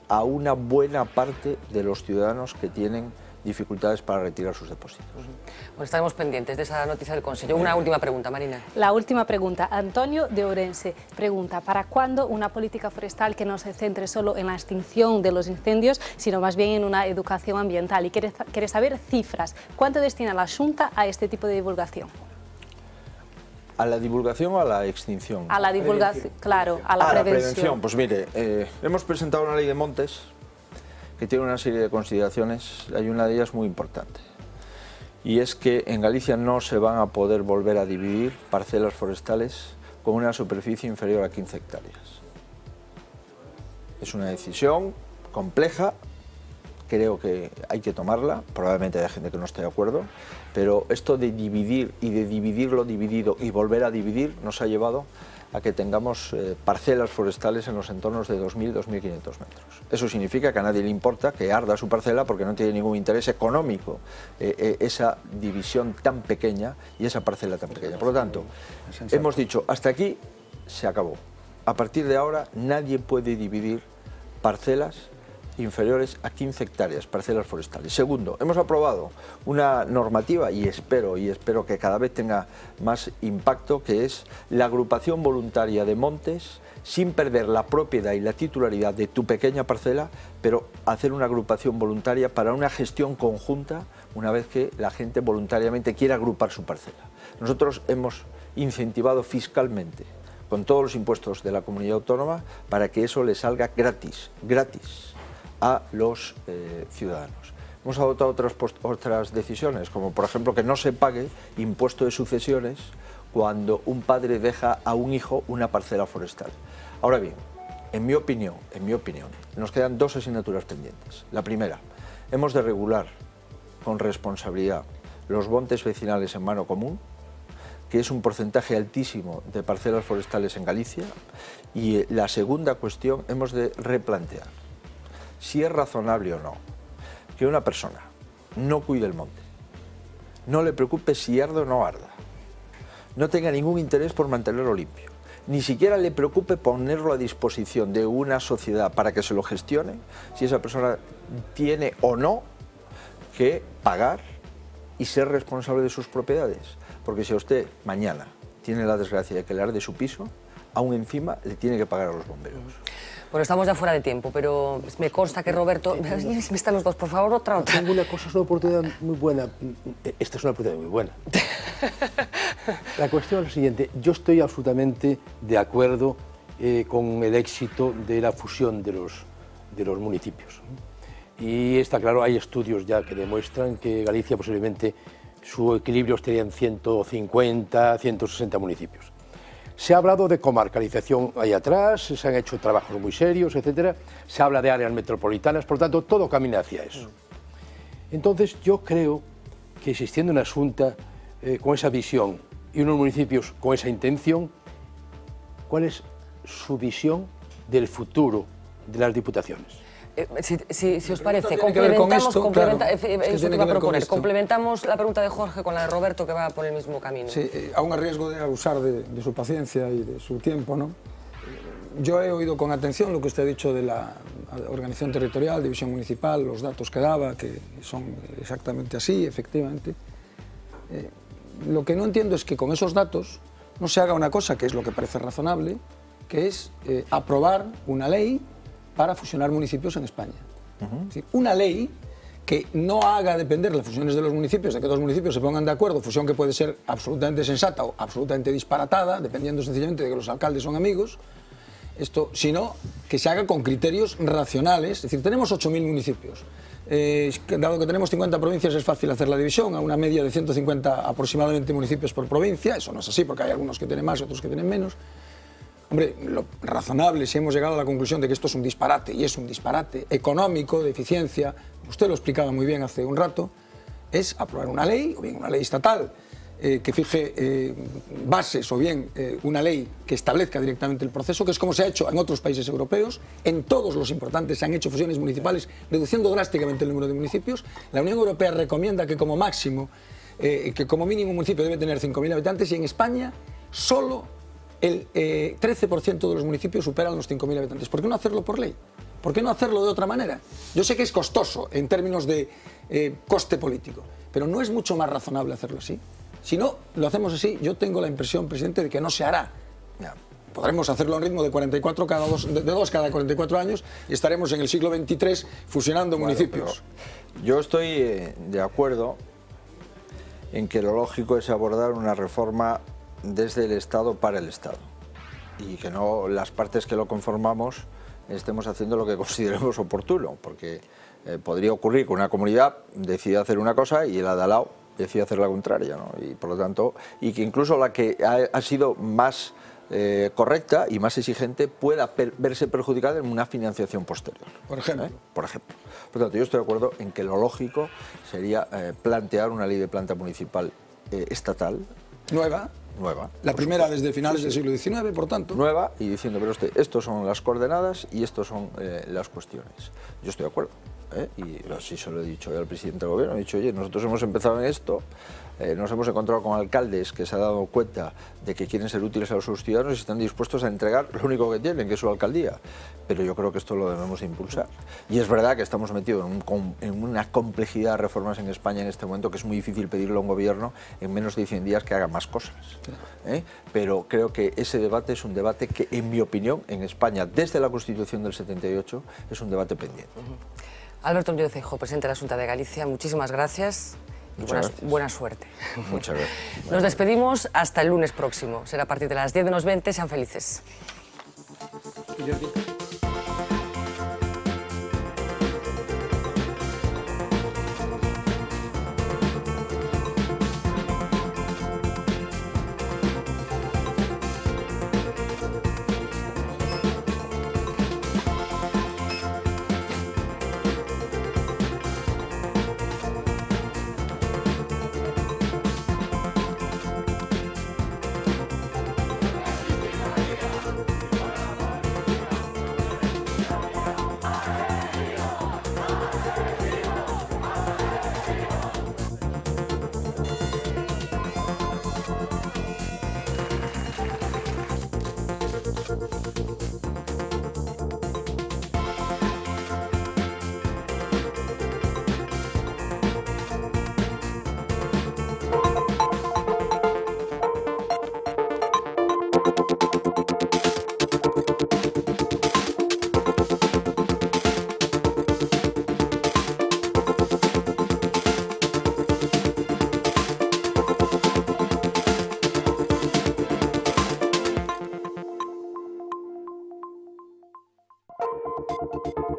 Speaker 2: a una buena parte de los ciudadanos que tienen dificultades para retirar sus depósitos.
Speaker 1: Bueno, estaremos pendientes de esa noticia del Consejo. Una última pregunta, Marina.
Speaker 6: La última pregunta. Antonio de Ourense pregunta, ¿para cuándo una política forestal que no se centre solo en la extinción de los incendios, sino más bien en una educación ambiental? Y quiere saber cifras. ¿Cuánto destina la Xunta a este tipo de divulgación?
Speaker 2: ¿A la divulgación o a la extinción?
Speaker 6: A la divulgación, claro, a la prevención.
Speaker 2: Pues mire, hemos presentado una ley de montes que tiene una serie de consideraciones. Hay una de ellas muy importante, y es que en Galicia no se van a poder volver a dividir parcelas forestales con una superficie inferior a 15 hectáreas. Es una decisión compleja, creo que hay que tomarla, probablemente haya gente que no esté de acuerdo, pero esto de dividir y de dividir lo dividido y volver a dividir nos ha llevado a que tengamos parcelas forestales en los entornos de 2.000, 2.500 metros. Eso significa que a nadie le importa que arda su parcela porque no tiene ningún interés económico esa división tan pequeña y esa parcela tan pequeña. Por lo tanto, hemos dicho, hasta aquí se acabó. A partir de ahora nadie puede dividir parcelas inferiores a 15 hectáreas, parcelas forestales. Segundo, hemos aprobado una normativa, y espero que cada vez tenga más impacto, que es la agrupación voluntaria de montes, sin perder la propiedad y la titularidad de tu pequeña parcela, pero hacer una agrupación voluntaria para una gestión conjunta una vez que la gente voluntariamente quiera agrupar su parcela. Nosotros hemos incentivado fiscalmente con todos los impuestos de la comunidad autónoma para que eso le salga gratis a los ciudadanos. Hemos adoptado otras decisiones, como por ejemplo que no se pague impuesto de sucesiones cuando un padre deja a un hijo una parcela forestal. Ahora bien, en mi opinión, nos quedan dos asignaturas pendientes. La primera, hemos de regular con responsabilidad los montes vecinales en mano común, que es un porcentaje altísimo de parcelas forestales en Galicia, y la segunda cuestión, hemos de replantear si es razonable o no que una persona no cuide el monte, no le preocupe si arde o no arda, no tenga ningún interés por mantenerlo limpio, ni siquiera le preocupe ponerlo a disposición de una sociedad para que se lo gestione, si esa persona tiene o no que pagar y ser responsable de sus propiedades. Porque si a usted mañana tiene la desgracia de que le arde su piso, aún encima le tiene que pagar a los bomberos.
Speaker 1: Bueno, estamos ya fuera de tiempo, pero me consta que Roberto... Me están los dos, por favor, otra.
Speaker 5: Tengo una cosa, es una oportunidad muy buena. Esta es una oportunidad muy buena. La cuestión es la siguiente. Yo estoy absolutamente de acuerdo con el éxito de la fusión de los municipios. Y está claro, hay estudios ya que demuestran que Galicia posiblemente su equilibrio estaría en 150, 160 municipios. Se ha hablado de comarcalización ahí atrás, se han hecho trabajos muy serios, etc. Se habla de áreas metropolitanas, por lo tanto, todo camina hacia eso. Entonces, yo creo que existiendo una Xunta con esa visión y unos municipios con esa intención, ¿cuál es su visión del futuro de las diputaciones?
Speaker 1: Si os parece, complementamos la pregunta de Jorge con la de Roberto, que va por el mismo camino.
Speaker 4: Sí, aún a riesgo de abusar de su paciencia y de su tiempo, ¿no? Yo he oído con atención lo que usted ha dicho de la organización territorial, división municipal, los datos que daba, que son exactamente así, efectivamente. Lo que no entiendo es que con esos datos no se haga una cosa que es lo que parece razonable, que es aprobar una ley para fusionar municipios en España. Es decir, una ley que no haga depender las fusiones de los municipios, de que dos municipios se pongan de acuerdo, fusión que puede ser absolutamente sensata o absolutamente disparatada, dependiendo sencillamente de que los alcaldes son amigos, sino que se haga con criterios racionales. Es decir, tenemos 8.000 municipios. Dado que tenemos 50 provincias, es fácil hacer la división a una media de 150 aproximadamente municipios por provincia. Eso no es así, porque hay algunos que tienen más y otros que tienen menos. Hombre, lo razonable, si hemos llegado a la conclusión de que esto es un disparate, y es un disparate económico, de eficiencia, usted lo explicaba muy bien hace un rato, es aprobar una ley, o bien una ley estatal, que fije bases, o bien una ley que establezca directamente el proceso, que es como se ha hecho en otros países europeos. En todos los importantes se han hecho fusiones municipales, reduciendo drásticamente el número de municipios. La Unión Europea recomienda que como máximo, que como mínimo un municipio debe tener 5.000 habitantes, y en España solo el 13% de los municipios superan los 5.000 habitantes. ¿Por qué no hacerlo por ley? ¿Por qué no hacerlo de otra manera? Yo sé que es costoso en términos de coste político, pero ¿no es mucho más razonable hacerlo así? Si no lo hacemos así, yo tengo la impresión, presidente, de que no se hará. Podremos hacerlo a un ritmo de 44 dos cada 44 años y estaremos en el siglo XXIII fusionando municipios.
Speaker 2: Yo estoy de acuerdo en que lo lógico es abordar una reforma desde el Estado para el Estado, y que no las partes que lo conformamos estemos haciendo lo que consideremos oportuno, porque podría ocurrir que una comunidad decida hacer una cosa y la de al lado decide hacer la contraria, ¿no? Y por lo tanto, y que incluso la que ha sido más correcta y más exigente pueda verse perjudicada en una financiación posterior.
Speaker 4: Por ejemplo.
Speaker 2: Por ejemplo. Por lo tanto, yo estoy de acuerdo en que lo lógico sería plantear una ley de planta municipal estatal.
Speaker 4: Nueva. La primera desde finales del siglo XIX, por tanto.
Speaker 2: Nueva, y diciendo, pero estos son las coordenadas y estos son las cuestiones. Yo estoy de acuerdo. Y así se lo he dicho al presidente del gobierno, he dicho, oye, nosotros hemos empezado en esto, nos hemos encontrado con alcaldes que se han dado cuenta de que quieren ser útiles a sus ciudadanos y están dispuestos a entregar lo único que tienen, que es su alcaldía. Pero yo creo que esto lo debemos de impulsar. Y es verdad que estamos metidos en una complejidad de reformas en España en este momento, que es muy difícil pedirle a un gobierno en menos de 100 días que haga más cosas. Pero creo que ese debate es un debate que, en mi opinión, en España, desde la Constitución del 78, es un debate pendiente.
Speaker 1: Alberto Núñez Feijóo, presidente de la Xunta de Galicia, muchísimas gracias y buena suerte.
Speaker 2: Muchas gracias.
Speaker 1: Nos despedimos hasta el lunes próximo. Será a partir de las 10 menos 20. Sean felices.
Speaker 7: Thank you.